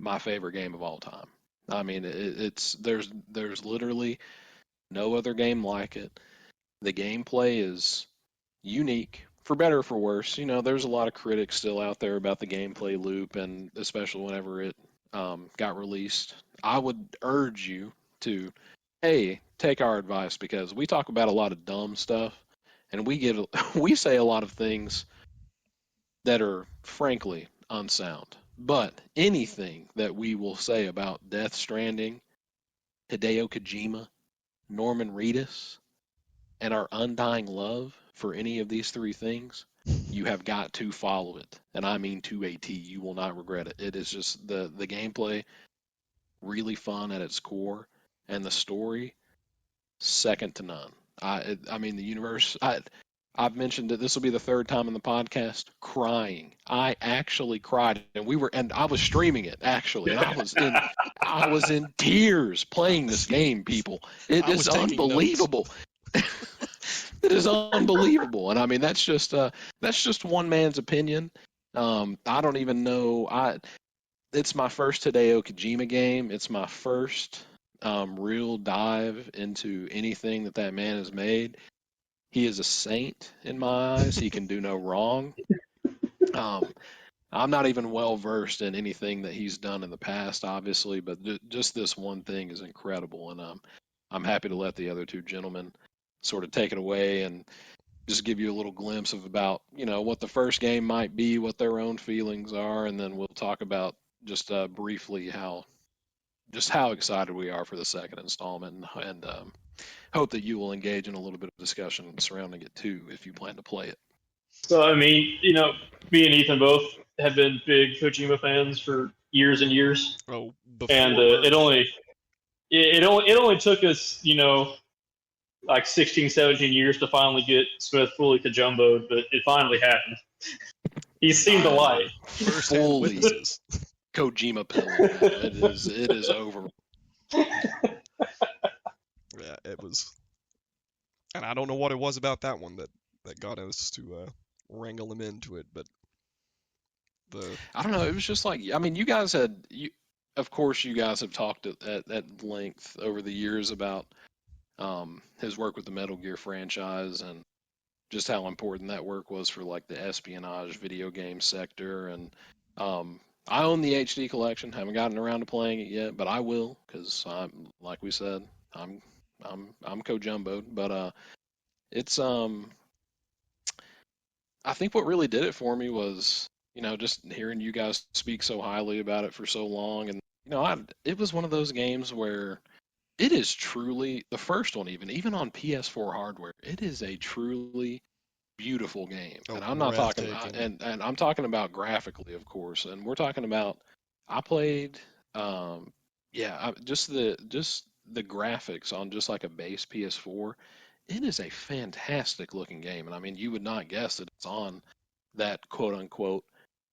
my favorite game of all time. I mean, there's literally no other game like it. The gameplay is unique, for better or for worse. You know, there's a lot of critics still out there about the gameplay loop, and especially whenever it got released. I would urge you to, take our advice, because we talk about a lot of dumb stuff, and we say a lot of things that are frankly unsound. But anything that we will say about Death Stranding, Hideo Kojima, Norman Reedus, and our undying love for any of these 3 things, you have got to follow it. And I mean to a T. You will not regret it. It is just the gameplay really fun at its core, and the story second to none. I mean, the universe. I've mentioned that this will be the 3rd time in the podcast crying. I actually cried, and I was streaming it actually, and I was in tears playing this game. People, it is unbelievable. It is unbelievable, and I mean that's just one man's opinion. I don't even know. It's my first Hideo Kojima game. It's my first real dive into anything that man has made. He is a saint in my eyes. He can do no wrong. I'm not even well versed in anything that he's done in the past, obviously, but just this one thing is incredible, and I'm happy to let the other two gentlemen sort of take it away and just give you a little glimpse of about what the first game might be, what their own feelings are, and then we'll talk about just briefly how excited we are for the second installment, and hope that you will engage in a little bit of discussion surrounding it too, if you plan to play it. So I mean, me and Ethan both have been big Kojima fans for years and years, Oh, and before it only took us, like 16, 17 years to finally get Smith fully Kojumboed, but it finally happened. He's seen the light. first-hand Fully. witnesses. Kojima pill. It is over. Yeah, it was, and I don't know what it was about that one that got us to wrangle him into it, but I don't know. It was just like, I mean, of course, you guys have talked at length over the years about his work with the Metal Gear franchise and just how important that work was for like the espionage video game sector. And I own the HD collection. Haven't gotten around to playing it yet, but I will because like we said, I'm Kojumboed. But it's I think what really did it for me was just hearing you guys speak so highly about it for so long, and it was one of those games where it is truly the first one, even on PS4 hardware. It is a truly beautiful game, and I'm not talking breathtaking. and I'm talking about graphically, of course, and we're talking about I played, just the graphics on just like a base PS4. It is a fantastic looking game, and I mean, you would not guess that it's on that quote unquote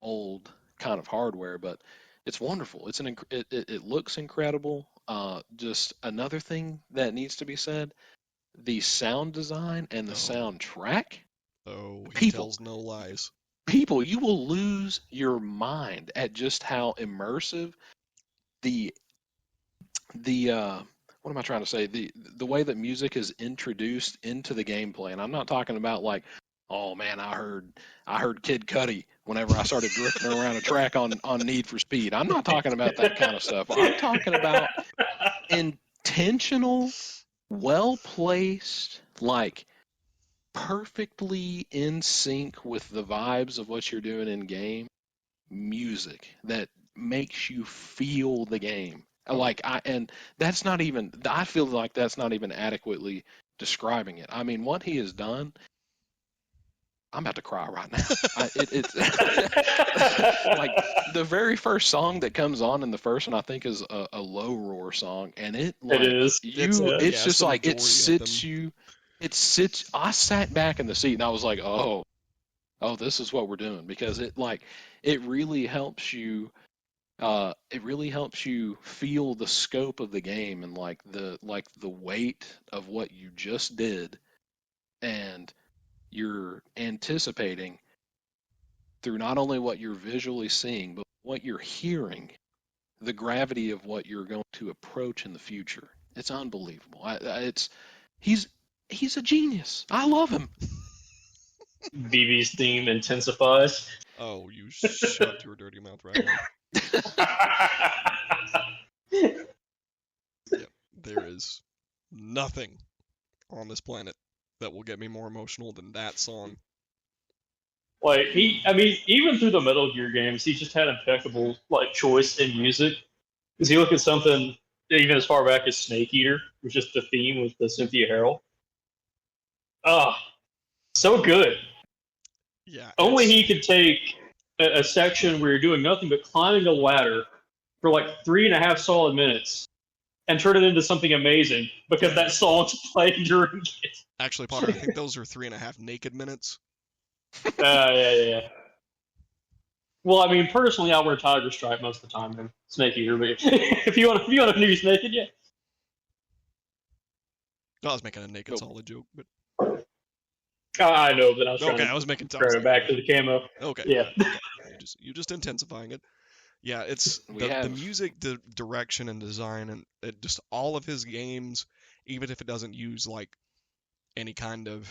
old kind of hardware, but it's wonderful. It looks incredible. Just another thing that needs to be said: the sound design and the Oh. soundtrack. Oh, he People. tells no lies. People, you will lose your mind at just how immersive the what am I trying to say? The way that music is introduced into the gameplay, and I'm not talking about like, oh man, I heard Kid Cudi whenever I started drifting around a track on Need for Speed. I'm not talking about that kind of stuff. I'm talking about intentional, well placed, like perfectly in sync with the vibes of what you're doing in game music that makes you feel the game. And that's not even, I feel like that's not even adequately describing it. I mean, what he has done, I'm about to cry right now. It's like the very first song that comes on in the first one, I think, is a low roar song, and it is. it's just the like it majority of sits them. you. It sits. I sat back in the seat and I was like, oh, this is what we're doing, because it really helps you. It really helps you feel the scope of the game and like the weight of what you just did, and you're anticipating through not only what you're visually seeing but what you're hearing, the gravity of what you're going to approach in the future. It's unbelievable. He's a genius. I love him. BB's theme intensifies. Oh, you shut your dirty mouth right now. Yep, there is nothing on this planet that will get me more emotional than that song. Like even through the Metal Gear games, he's just had impeccable choice in music. Because you look at something even as far back as Snake Eater, which is the theme with the Cynthia Harrell. Ah, so good. Yeah. Only he could take a section where you're doing nothing but climbing a ladder for like 3.5 solid minutes and turn it into something amazing because that song's playing during it. Actually, Potter, I think those are 3.5 naked minutes. Yeah. Well, I mean, personally, I wear Tiger Stripe most of the time, and Snake Eater. But if you want to use naked, yeah. I was making a naked solid joke, but I know, but I was trying okay, to I was making throw it back to the camo. Okay, Yeah. Okay. You're just intensifying it. Yeah, it's the music, the direction and design, and just all of his games, even if it doesn't use like any kind of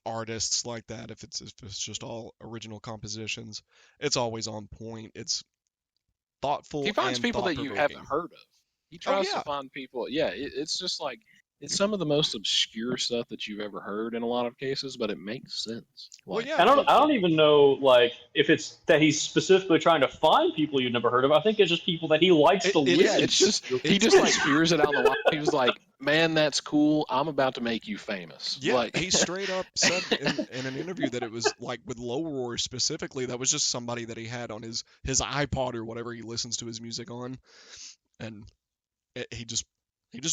artists like that, if it's just all original compositions, it's always on point. It's thoughtful He finds and people that you haven't thought-provoking. heard of. He Oh tries to yeah, find people. Yeah, it's just like it's some of the most obscure stuff that you've ever heard in a lot of cases, but it makes sense. well Like, yeah, I don't even know like if it's that he's specifically trying to find people you've never heard of. I think it's just people that he likes to it yeah, listen it's is. just to. he just like spears it out in the wild. He was like, "Man, that's cool. I'm about to make you famous." Yeah, Like, he straight up said in an interview that it was like with Low Roar specifically, that was just somebody that he had on his iPod or whatever he listens to his music on, and he just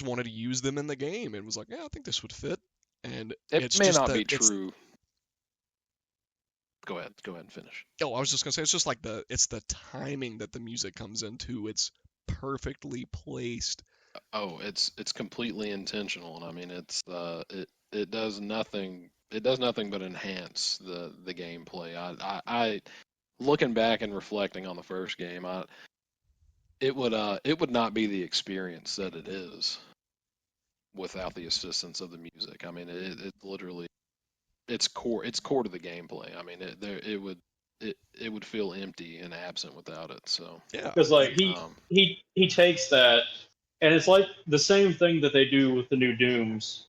wanted to use them in the game and was like, yeah, I think this would fit. And it it's may just not that be it's true. Go ahead and finish. oh, I was just gonna say it's just like it's the timing that the music comes into. It's perfectly placed. Oh, it's completely intentional, and I mean it does nothing. It does nothing but enhance the gameplay. I looking back and reflecting on the first game, it would not be the experience that it is without the assistance of the music. I mean, it literally it's core to the gameplay. I mean, it would feel empty and absent without it. So Yeah, Because like and he takes that, and it's like the same thing that they do with the new Dooms,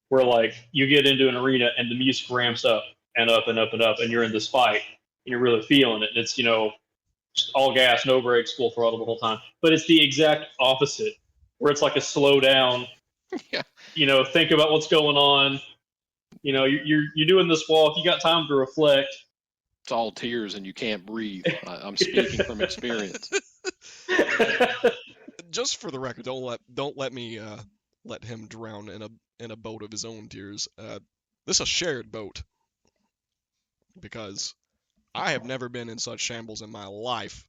where like you get into an arena and the music ramps up and up and up and up, and you're in this fight and you're really feeling it. And it's just all gas, no brakes, full throttle the whole time. But it's the exact opposite, where it's like a slow down. yeah, Think about what's going on. You're doing this walk. You got time to reflect. it's all tears and you can't breathe. I'm speaking from experience. just for the record, don't let me let him drown in a boat of his own tears. This is a shared boat because I have never been in such shambles in my life.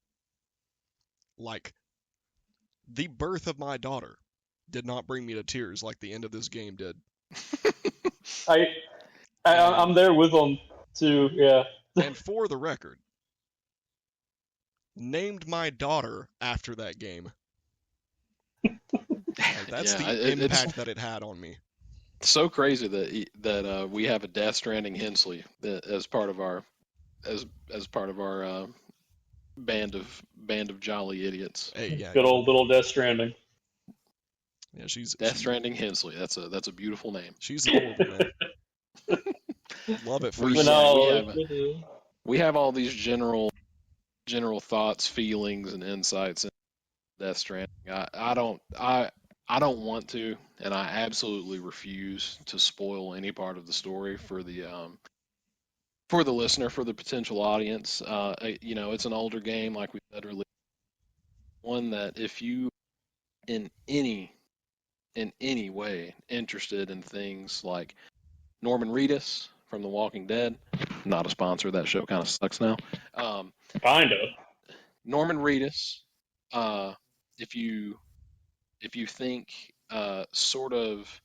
Like, the birth of my daughter did not bring me to tears like the end of this game did. I'm there with them too. Yeah. And for the record, named my daughter after that game. That's Yeah, the it's impact that it had on me. so crazy that we have a Death Stranding Hensley as part of our band of jolly idiots. Hey, yeah, Good old Death Stranding. yeah, Death Stranding Hensley. That's a beautiful name. she's adorable, man. Love it for We- you. yeah, we have all these general thoughts, feelings, and insights in Death Stranding. I don't want to, and I absolutely refuse to spoil any part of the story for the listener, for the potential audience. It's an older game, like we said earlier. One that if you in any way interested in things like Norman Reedus from The Walking Dead, not a sponsor. That show kind of sucks now. Kind of. Norman Reedus, if you think sort of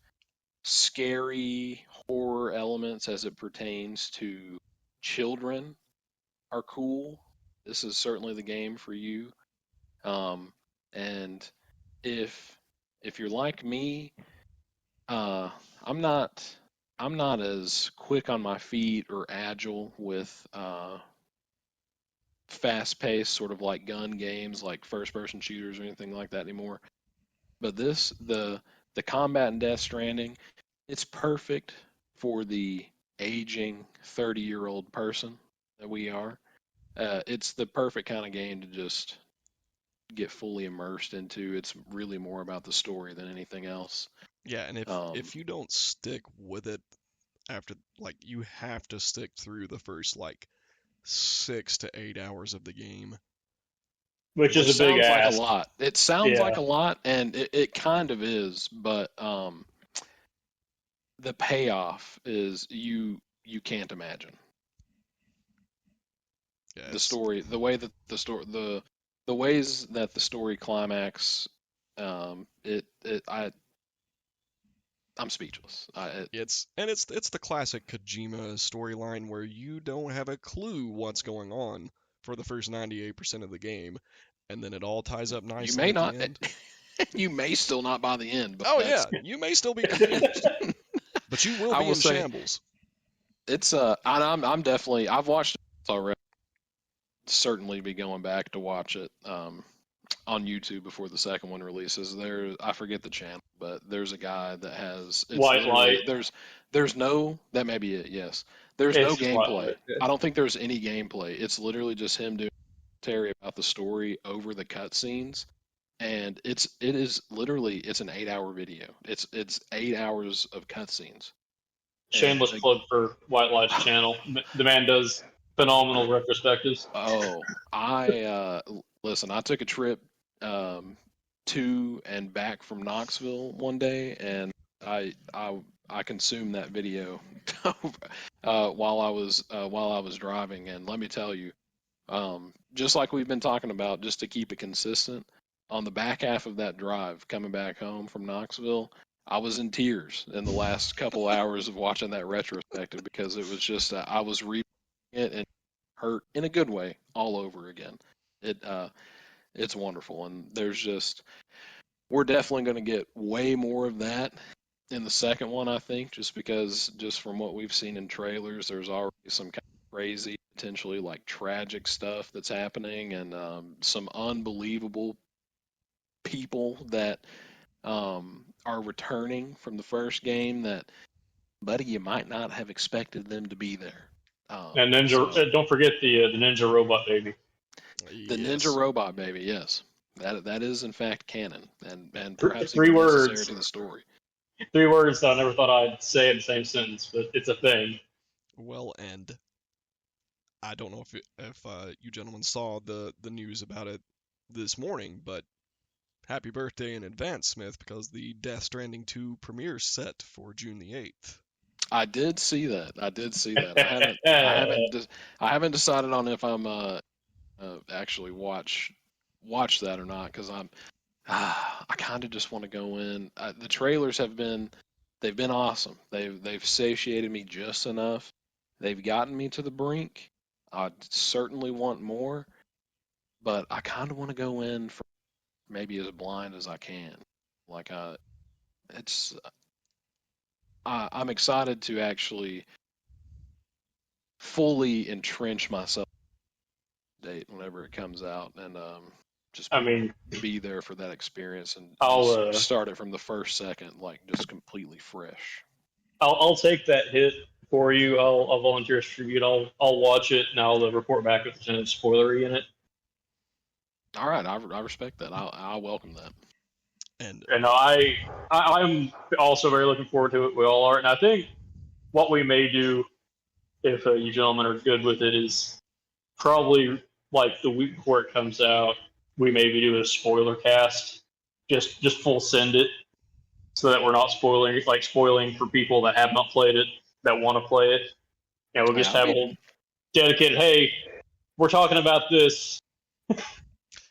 scary horror elements as it pertains to children are cool, this is certainly the game for you. And if you're like me, I'm not as quick on my feet or agile with fast-paced sort of like gun games, like first-person shooters or anything like that anymore. But the combat in Death Stranding, it's perfect for the aging 30-year-old person that we are. It's the perfect kind of game to just get fully immersed into. It's really more about the story than anything else. Yeah, and if you don't stick with it after, like, you have to stick through the first like 6 to 8 hours of the game. Which is a big sounds like ask. a lot. It sounds Yeah. like a lot, and it kind of is, but the payoff is you can't imagine. Yeah, The story, the way that the story, the ways that the story climax, I'm speechless. it's the classic Kojima storyline where you don't have a clue what's going on for the first 98% of the game, and then it all ties up nicely You may at not. the end. You may still not by the end. But Oh that's, yeah, you may still be confused, but you will I be will in say- shambles. it's I'm definitely I've watched it already. Certainly be going back to watch it on YouTube before the second one releases. I forget the channel, but there's a guy that has it's White literally Light. there's no that may be it. Yes, there's no It's just White gameplay. Light. Yeah. I don't think there's any gameplay. It's literally just him doing commentary about the story over the cutscenes, and it is literally it's an 8 hour video. It's 8 hours of cutscenes. And Shameless plug for White Light's channel. The man does phenomenal retrospectives. oh, I listen. I took a trip to and back from Knoxville one day, and I consumed that video while I was driving. And let me tell you, just like we've been talking about, just to keep it consistent, on the back half of that drive coming back home from Knoxville, I was in tears in the last couple hours of watching that retrospective because it was just I was reading it and hurt in a good way all over again. It's wonderful, and we're definitely going to get way more of that in the second one, I think, just from what we've seen in trailers, there's already some kind of crazy, potentially like tragic stuff that's happening, and some unbelievable people that are returning from the first game that, buddy, you might not have expected them to be there. And Ninja, don't forget the Ninja Robot Baby. The Ninja Robot Baby, yes. That is in fact canon, and perhaps Three even necessary words. to the story. 3 words that I never thought I'd say in the same sentence, but it's a thing. Well, and I don't know if you gentlemen saw the news about it this morning, but happy birthday in advance, Smith, because the Death Stranding 2 premiere set for June the 8th. I did see that. I haven't decided on if I'm actually watch that or not because I kind of just want to go in. The trailers they've been awesome. They've satiated me just enough. They've gotten me to the brink. I certainly want more, but I kind of want to go in for maybe as blind as I can. Like I'm excited to actually fully entrench myself date whenever it comes out, and just I mean, be there for that experience and I'll just start it from the first second, like just completely fresh. I'll take that hit for you. I'll volunteer to distribute. I'll watch it and I'll report back if there's any spoilery in it. All right, I respect that. I welcome that. And I'm also very looking forward to it. We all are, and I think what we may do, if you gentlemen are good with it, is probably like the week before it comes out, we maybe do a spoiler cast, just full send it, so that we're not spoiling for people that have not played it, that want to play it. And we'll just have a whole dedicated, hey, we're talking about this.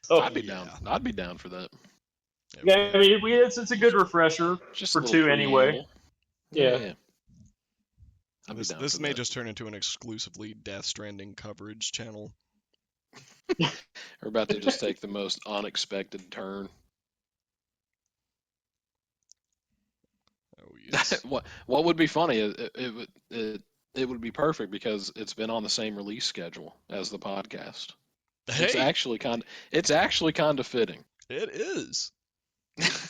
I'd be down. I'd be down for that. Yeah, I mean, it's a good refresher Just for 2 anyway. Yeah. This may just turn into an exclusively Death Stranding coverage channel. We're about to just take the most unexpected turn. Oh yes. What would be funny? It would be perfect because it's been on the same release schedule as the podcast. Hey, It's actually kind of fitting. it is.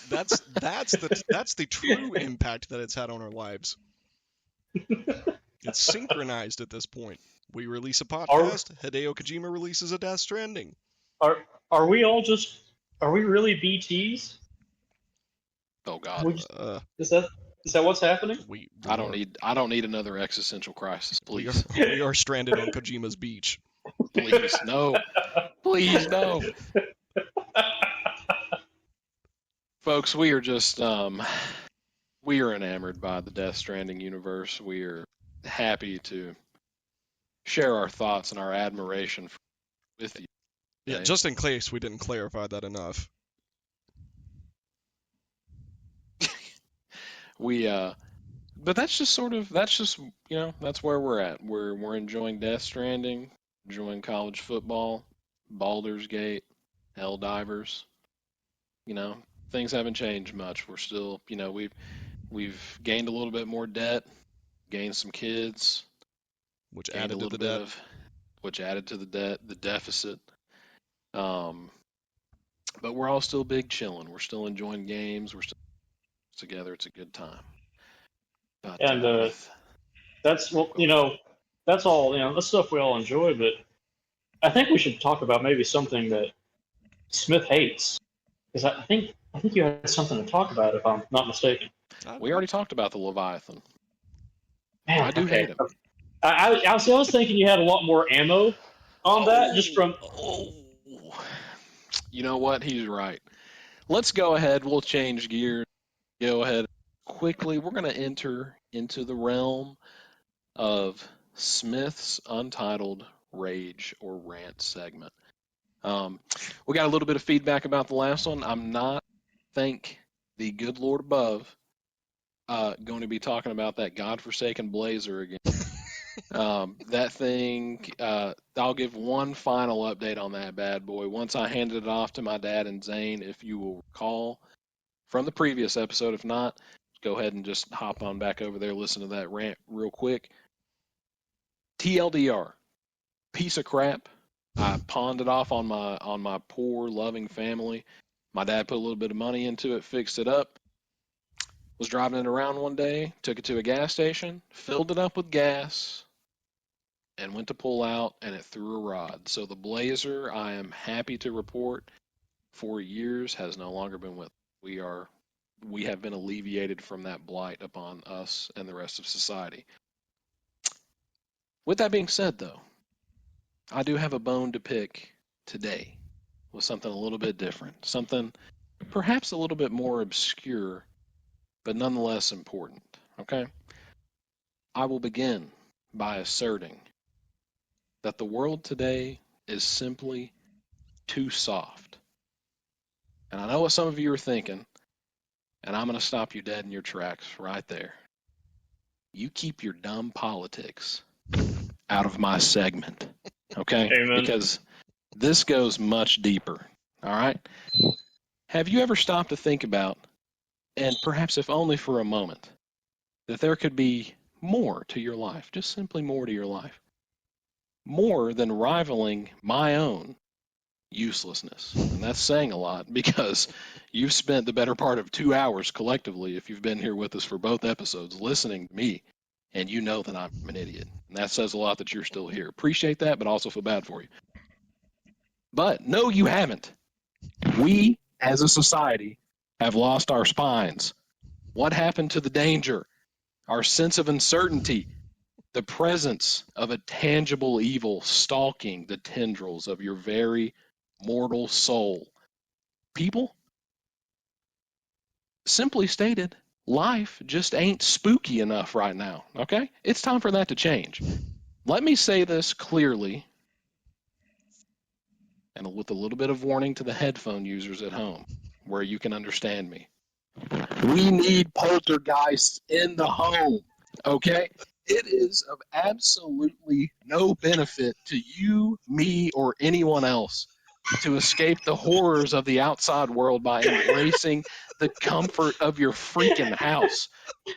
That's the true impact that it's had on our lives. It's synchronized at this point. We release a podcast. Hideo Kojima releases a Death Stranding. Are we really BTs? Oh God, Is that what's happening? I don't need another existential crisis, please. We are stranded on Kojima's beach. Please no. Please no. Folks, we are just we are enamored by the Death Stranding universe. We are happy to share our thoughts and our admiration with you. Yeah, just in case we didn't clarify that enough. But that's just that's where we're at. We're enjoying Death Stranding, enjoying college football, Baldur's Gate, Helldivers. Things haven't changed much. We're still, we've gained a little bit more debt, gained some kids, which gained added a to little the bit debt. of, which added to the deficit. But we're all still big chilling. We're still enjoying games. We're still together. It's a good time. But And with that's that's all that's stuff we all enjoy. But I think we should talk about maybe something that Smith hates, because I think you had something to talk about, if I'm not mistaken. we already talked about the Leviathan. Man, I do hate him. I was thinking you had a lot more ammo on that, just from. You know what? He's right. Let's go ahead. We'll change gears. Go ahead quickly. We're going to enter into the realm of Smith's Untitled Rage or Rant segment. We got a little bit of feedback about the last one. I'm not, thank the good Lord above, going to be talking about that godforsaken blazer again. That thing, I'll give one final update on that bad boy. Once I handed it off to my dad and Zane, if you will recall from the previous episode. If not, go ahead and just hop on back over there, listen to that rant real quick. TLDR, piece of crap. I pawned it off on my poor, loving family. My dad put a little bit of money into it, fixed it up. Was driving it around one day, took it to a gas station, filled it up with gas, and went to pull out, and it threw a rod. So the Blazer, I am happy to report, for years has no longer been with us. We have been alleviated from that blight upon us and the rest of society. With that being said, though, I do have a bone to pick today with something a little bit different, something perhaps a little bit more obscure, but nonetheless important. Okay? I will begin by asserting that the world today is simply too soft. And I know what some of you are thinking, and I'm going to stop you dead in your tracks right there. You keep your dumb politics out of my segment, okay? Amen. Because this goes much deeper, all right? Have you ever stopped to think about, and perhaps if only for a moment, that there could be more to your life, just simply more to your life, more than rivaling my own uselessness? And that's saying a lot, because you've spent the better part of 2 hours collectively, if you've been here with us for both episodes, listening to me, and you know that I'm an idiot. And that says a lot that you're still here. Appreciate that, but also feel bad for you. But no, you haven't. We, as a society, have lost our spines. What happened to the danger, our sense of uncertainty, the presence of a tangible evil stalking the tendrils of your very mortal soul? People, simply stated, life just ain't spooky enough right now, okay? It's time for that to change. Let me say this clearly, and with a little bit of warning to the headphone users at home, where you can understand me. We need poltergeists in the home, okay? It is of absolutely no benefit to you, me, or anyone else to escape the horrors of the outside world by embracing the comfort of your freaking house.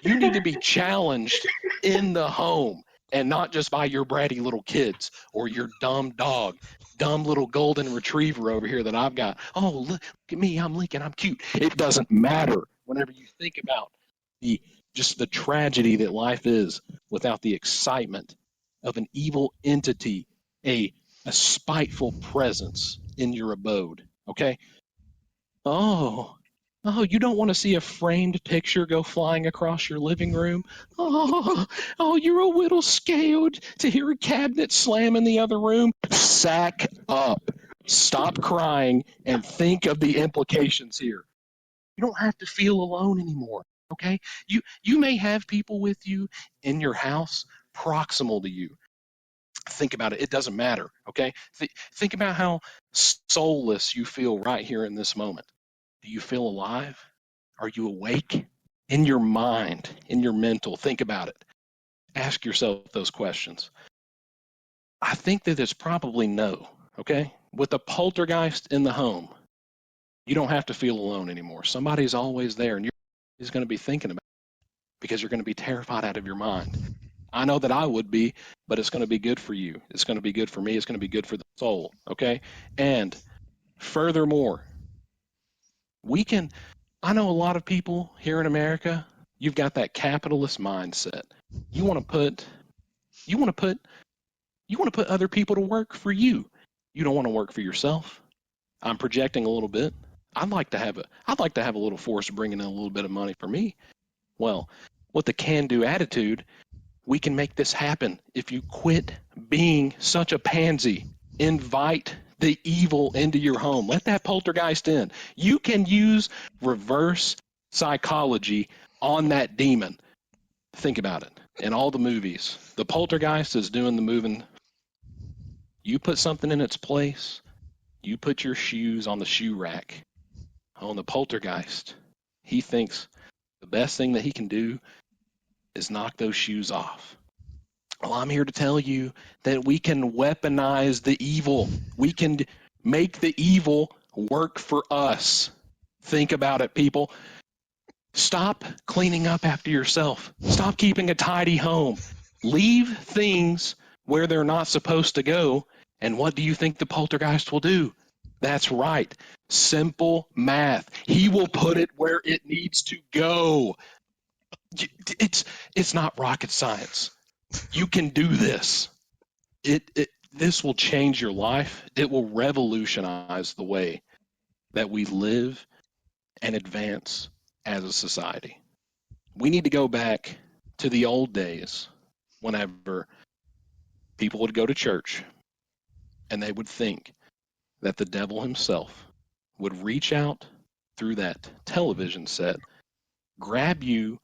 You need to be challenged in the home, and not just by your bratty little kids or your dumb dog, dumb little golden retriever over here that I've got. Oh, look at me, I'm Lincoln, I'm cute. It doesn't matter whenever you think about just the tragedy that life is without the excitement of an evil entity, a spiteful presence in your abode, okay? Oh, you don't want to see a framed picture go flying across your living room? Oh, you're a little scared to hear a cabinet slam in the other room? Sack up. Stop crying and think of the implications here. You don't have to feel alone anymore, okay? You may have people with you in your house, proximal to you. Think about it. It doesn't matter, okay? Think about how soulless you feel right here in this moment. Do you feel alive? Are you awake? In your mind, in your mental, think about it. Ask yourself those questions. I think that it's probably no, okay? With a poltergeist in the home, you don't have to feel alone anymore. Somebody's always there, and you're always going to be thinking about it because you're going to be terrified out of your mind. I know that I would be, but it's going to be good for you. It's going to be good for me. It's going to be good for the soul. Okay. And furthermore, I know a lot of people here in America, you've got that capitalist mindset. You want to put other people to work for you. You don't want to work for yourself. I'm projecting a little bit. I'd like to have a little force bringing in a little bit of money for me. Well, with the can-do attitude, we can make this happen if you quit being such a pansy. Invite the evil into your home. Let that poltergeist in. You can use reverse psychology on that demon. Think about it. In all the movies, the poltergeist is doing the moving. You put something in its place. You put your shoes on the shoe rack. On the poltergeist, he thinks the best thing that he can do is knock those shoes off. Well, I'm here to tell you that we can weaponize the evil. We can make the evil work for us. Think about it, people. Stop cleaning up after yourself. Stop keeping a tidy home. Leave things where they're not supposed to go. And what do you think the poltergeist will do? That's right. Simple math. He will put it where it needs to go. It's not rocket science. You can do this. This will change your life. It will revolutionize the way that we live and advance as a society. We need to go back to the old days whenever people would go to church and they would think that the devil himself would reach out through that television set, grab you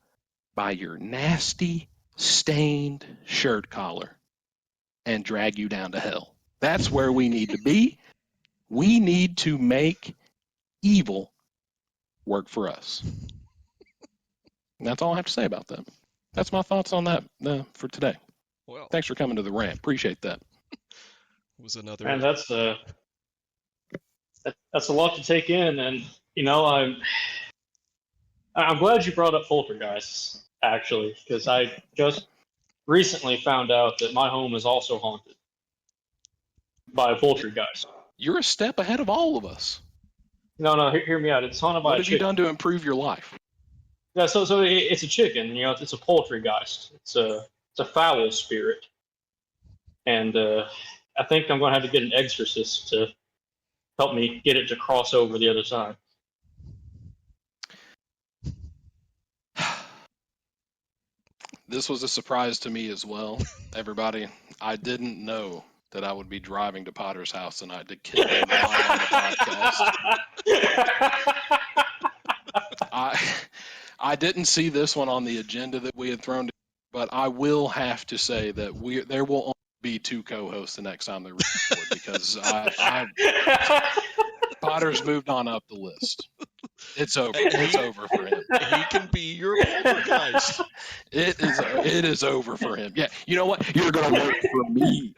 by your nasty, stained shirt collar, and drag you down to hell. That's where we need to be. We need to make evil work for us. And that's all I have to say about that. That's my thoughts on that for today. Well, Thanks for coming to the rant. Appreciate that. Was another. And that's a lot to take in, and I'm glad you brought up poltergeists, actually, because I just recently found out that my home is also haunted by a poltergeist. You're a step ahead of all of us. No, hear me out. It's haunted by What a have you chicken. done to improve your life? Yeah, so it's a chicken. It's a poltergeist. It's a foul spirit, and I think I'm going to have to get an exorcist to help me get it to cross over the other side. This was a surprise to me as well, everybody. I didn't know that I would be driving to Potter's house tonight to kill him live on the podcast. I didn't see this one on the agenda that we had thrown, but I will have to say that there will only be two co-hosts the next time they record because Potter's moved on up the list. It's over. It's over for him. He can be your poltergeist. It is over for him. Yeah, you know what? You're gonna work for me.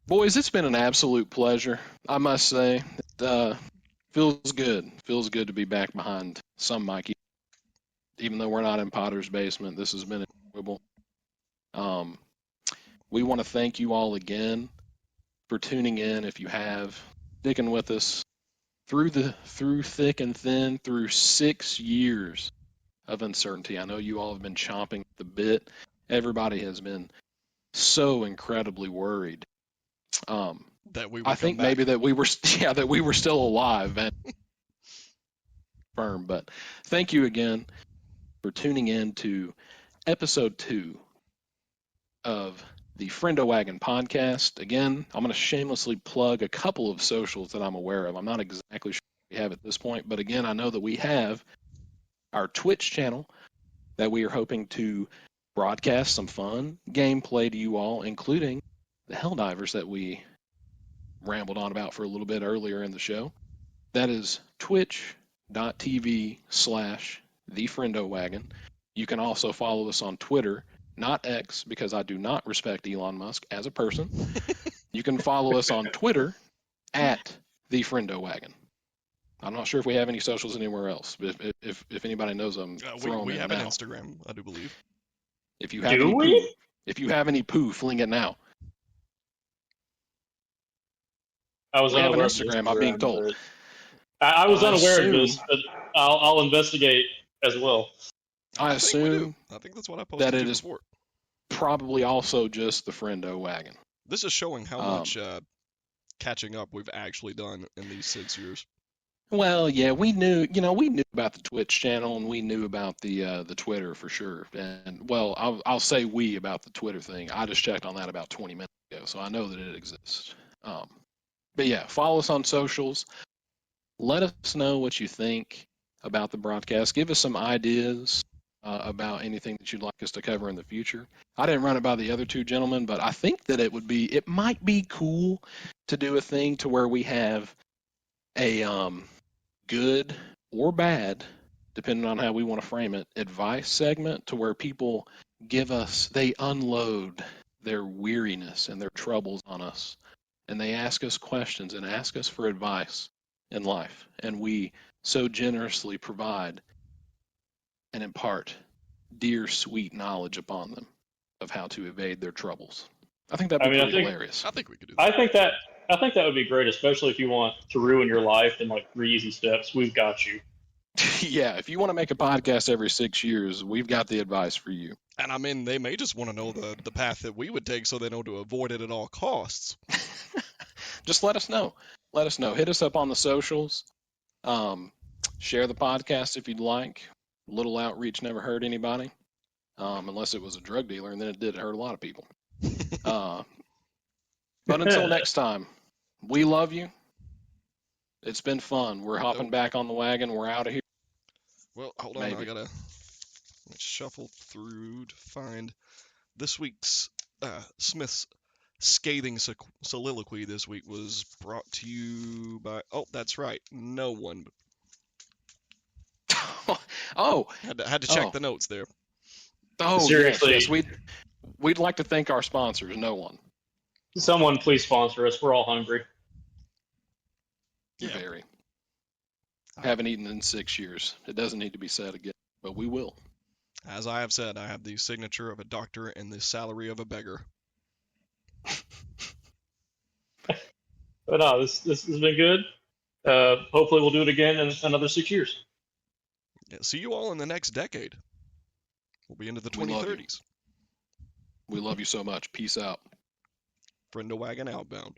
Boys, it's been an absolute pleasure. I must say, it feels good. Feels good to be back behind some mic. Even though we're not in Potter's basement, this has been enjoyable. We want to thank you all again for tuning in. If you have, sticking with us through thick and thin, through 6 years of uncertainty. I know you all have been chomping at the bit. Everybody has been so incredibly worried. That we would I think come back. maybe that we were still alive and firm. But thank you again for tuning in to episode 2 of the Friendo Wagon podcast. Again, I'm going to shamelessly plug a couple of socials that I'm aware of. I'm not exactly sure we have at this point, but again, I know that we have our Twitch channel that we are hoping to broadcast some fun gameplay to you all, including the Helldivers that we rambled on about for a little bit earlier in the show. That is twitch.tv/thefriendowagon. You can also follow us on Twitter, not X, because I do not respect Elon Musk as a person. You can follow us on Twitter @thefriendowagon. I'm not sure if we have any socials anywhere else, but if anybody knows them, throw them we in have now. an Instagram, I do believe. If you have Do any we? poo, if you have any poo, fling it now. I was We have an unaware of the Instagram, I'm being told. but I was I unaware of assume- this, but I'll investigate as well. I think we do. assume I think that's what I posted that to it is before. probably also just the Friendo Wagon. This is showing how much catching up we've actually done in these 6 years. Well, yeah, we knew about the Twitch channel and we knew about the Twitter for sure. And well, I'll say we about the Twitter thing. I just checked on that about 20 minutes ago, so I know that it exists. But yeah, follow us on socials. Let us know what you think about the broadcast. Give us some ideas about anything that you'd like us to cover in the future. I didn't run it by the other two gentlemen, but I think that it might be cool to do a thing to where we have a good or bad, depending on how we want to frame it, advice segment to where people they unload their weariness and their troubles on us. And they ask us questions and ask us for advice in life. And we so generously provide and impart dear, sweet knowledge upon them of how to evade their troubles. I think that'd be pretty hilarious. I think we could do that. I think that would be great, especially if you want to ruin your life in like 3 easy steps. We've got you. Yeah, if you want to make a podcast every 6 years, we've got the advice for you. And I mean, they may just want to know the path that we would take so they know to avoid it at all costs. Just let us know. Let us know. Hit us up on the socials. Share the podcast if you'd like. A little outreach never hurt anybody, unless it was a drug dealer, and then it did hurt a lot of people. But until next time, we love you. It's been fun. We're hopping back on the wagon. We're out of here. Well, hold on. Maybe. I gotta shuffle through to find this week's Smith's scathing soliloquy this week was brought to you by. Oh, that's right. No one. Oh, had to check the notes there. Oh, Seriously. yes. We'd like to thank our sponsors. No one. Someone please sponsor us. We're all hungry. Yeah. Very. Haven't eaten in 6 years. It doesn't need to be said again, but we will. As I have said, I have the signature of a doctor and the salary of a beggar. But no, this has been good. Hopefully we'll do it again in another 6 years. Yeah, see you all in the next decade. We'll be into the We love you. 2030s. We love you so much. Peace out. Friendo Wagon outbound.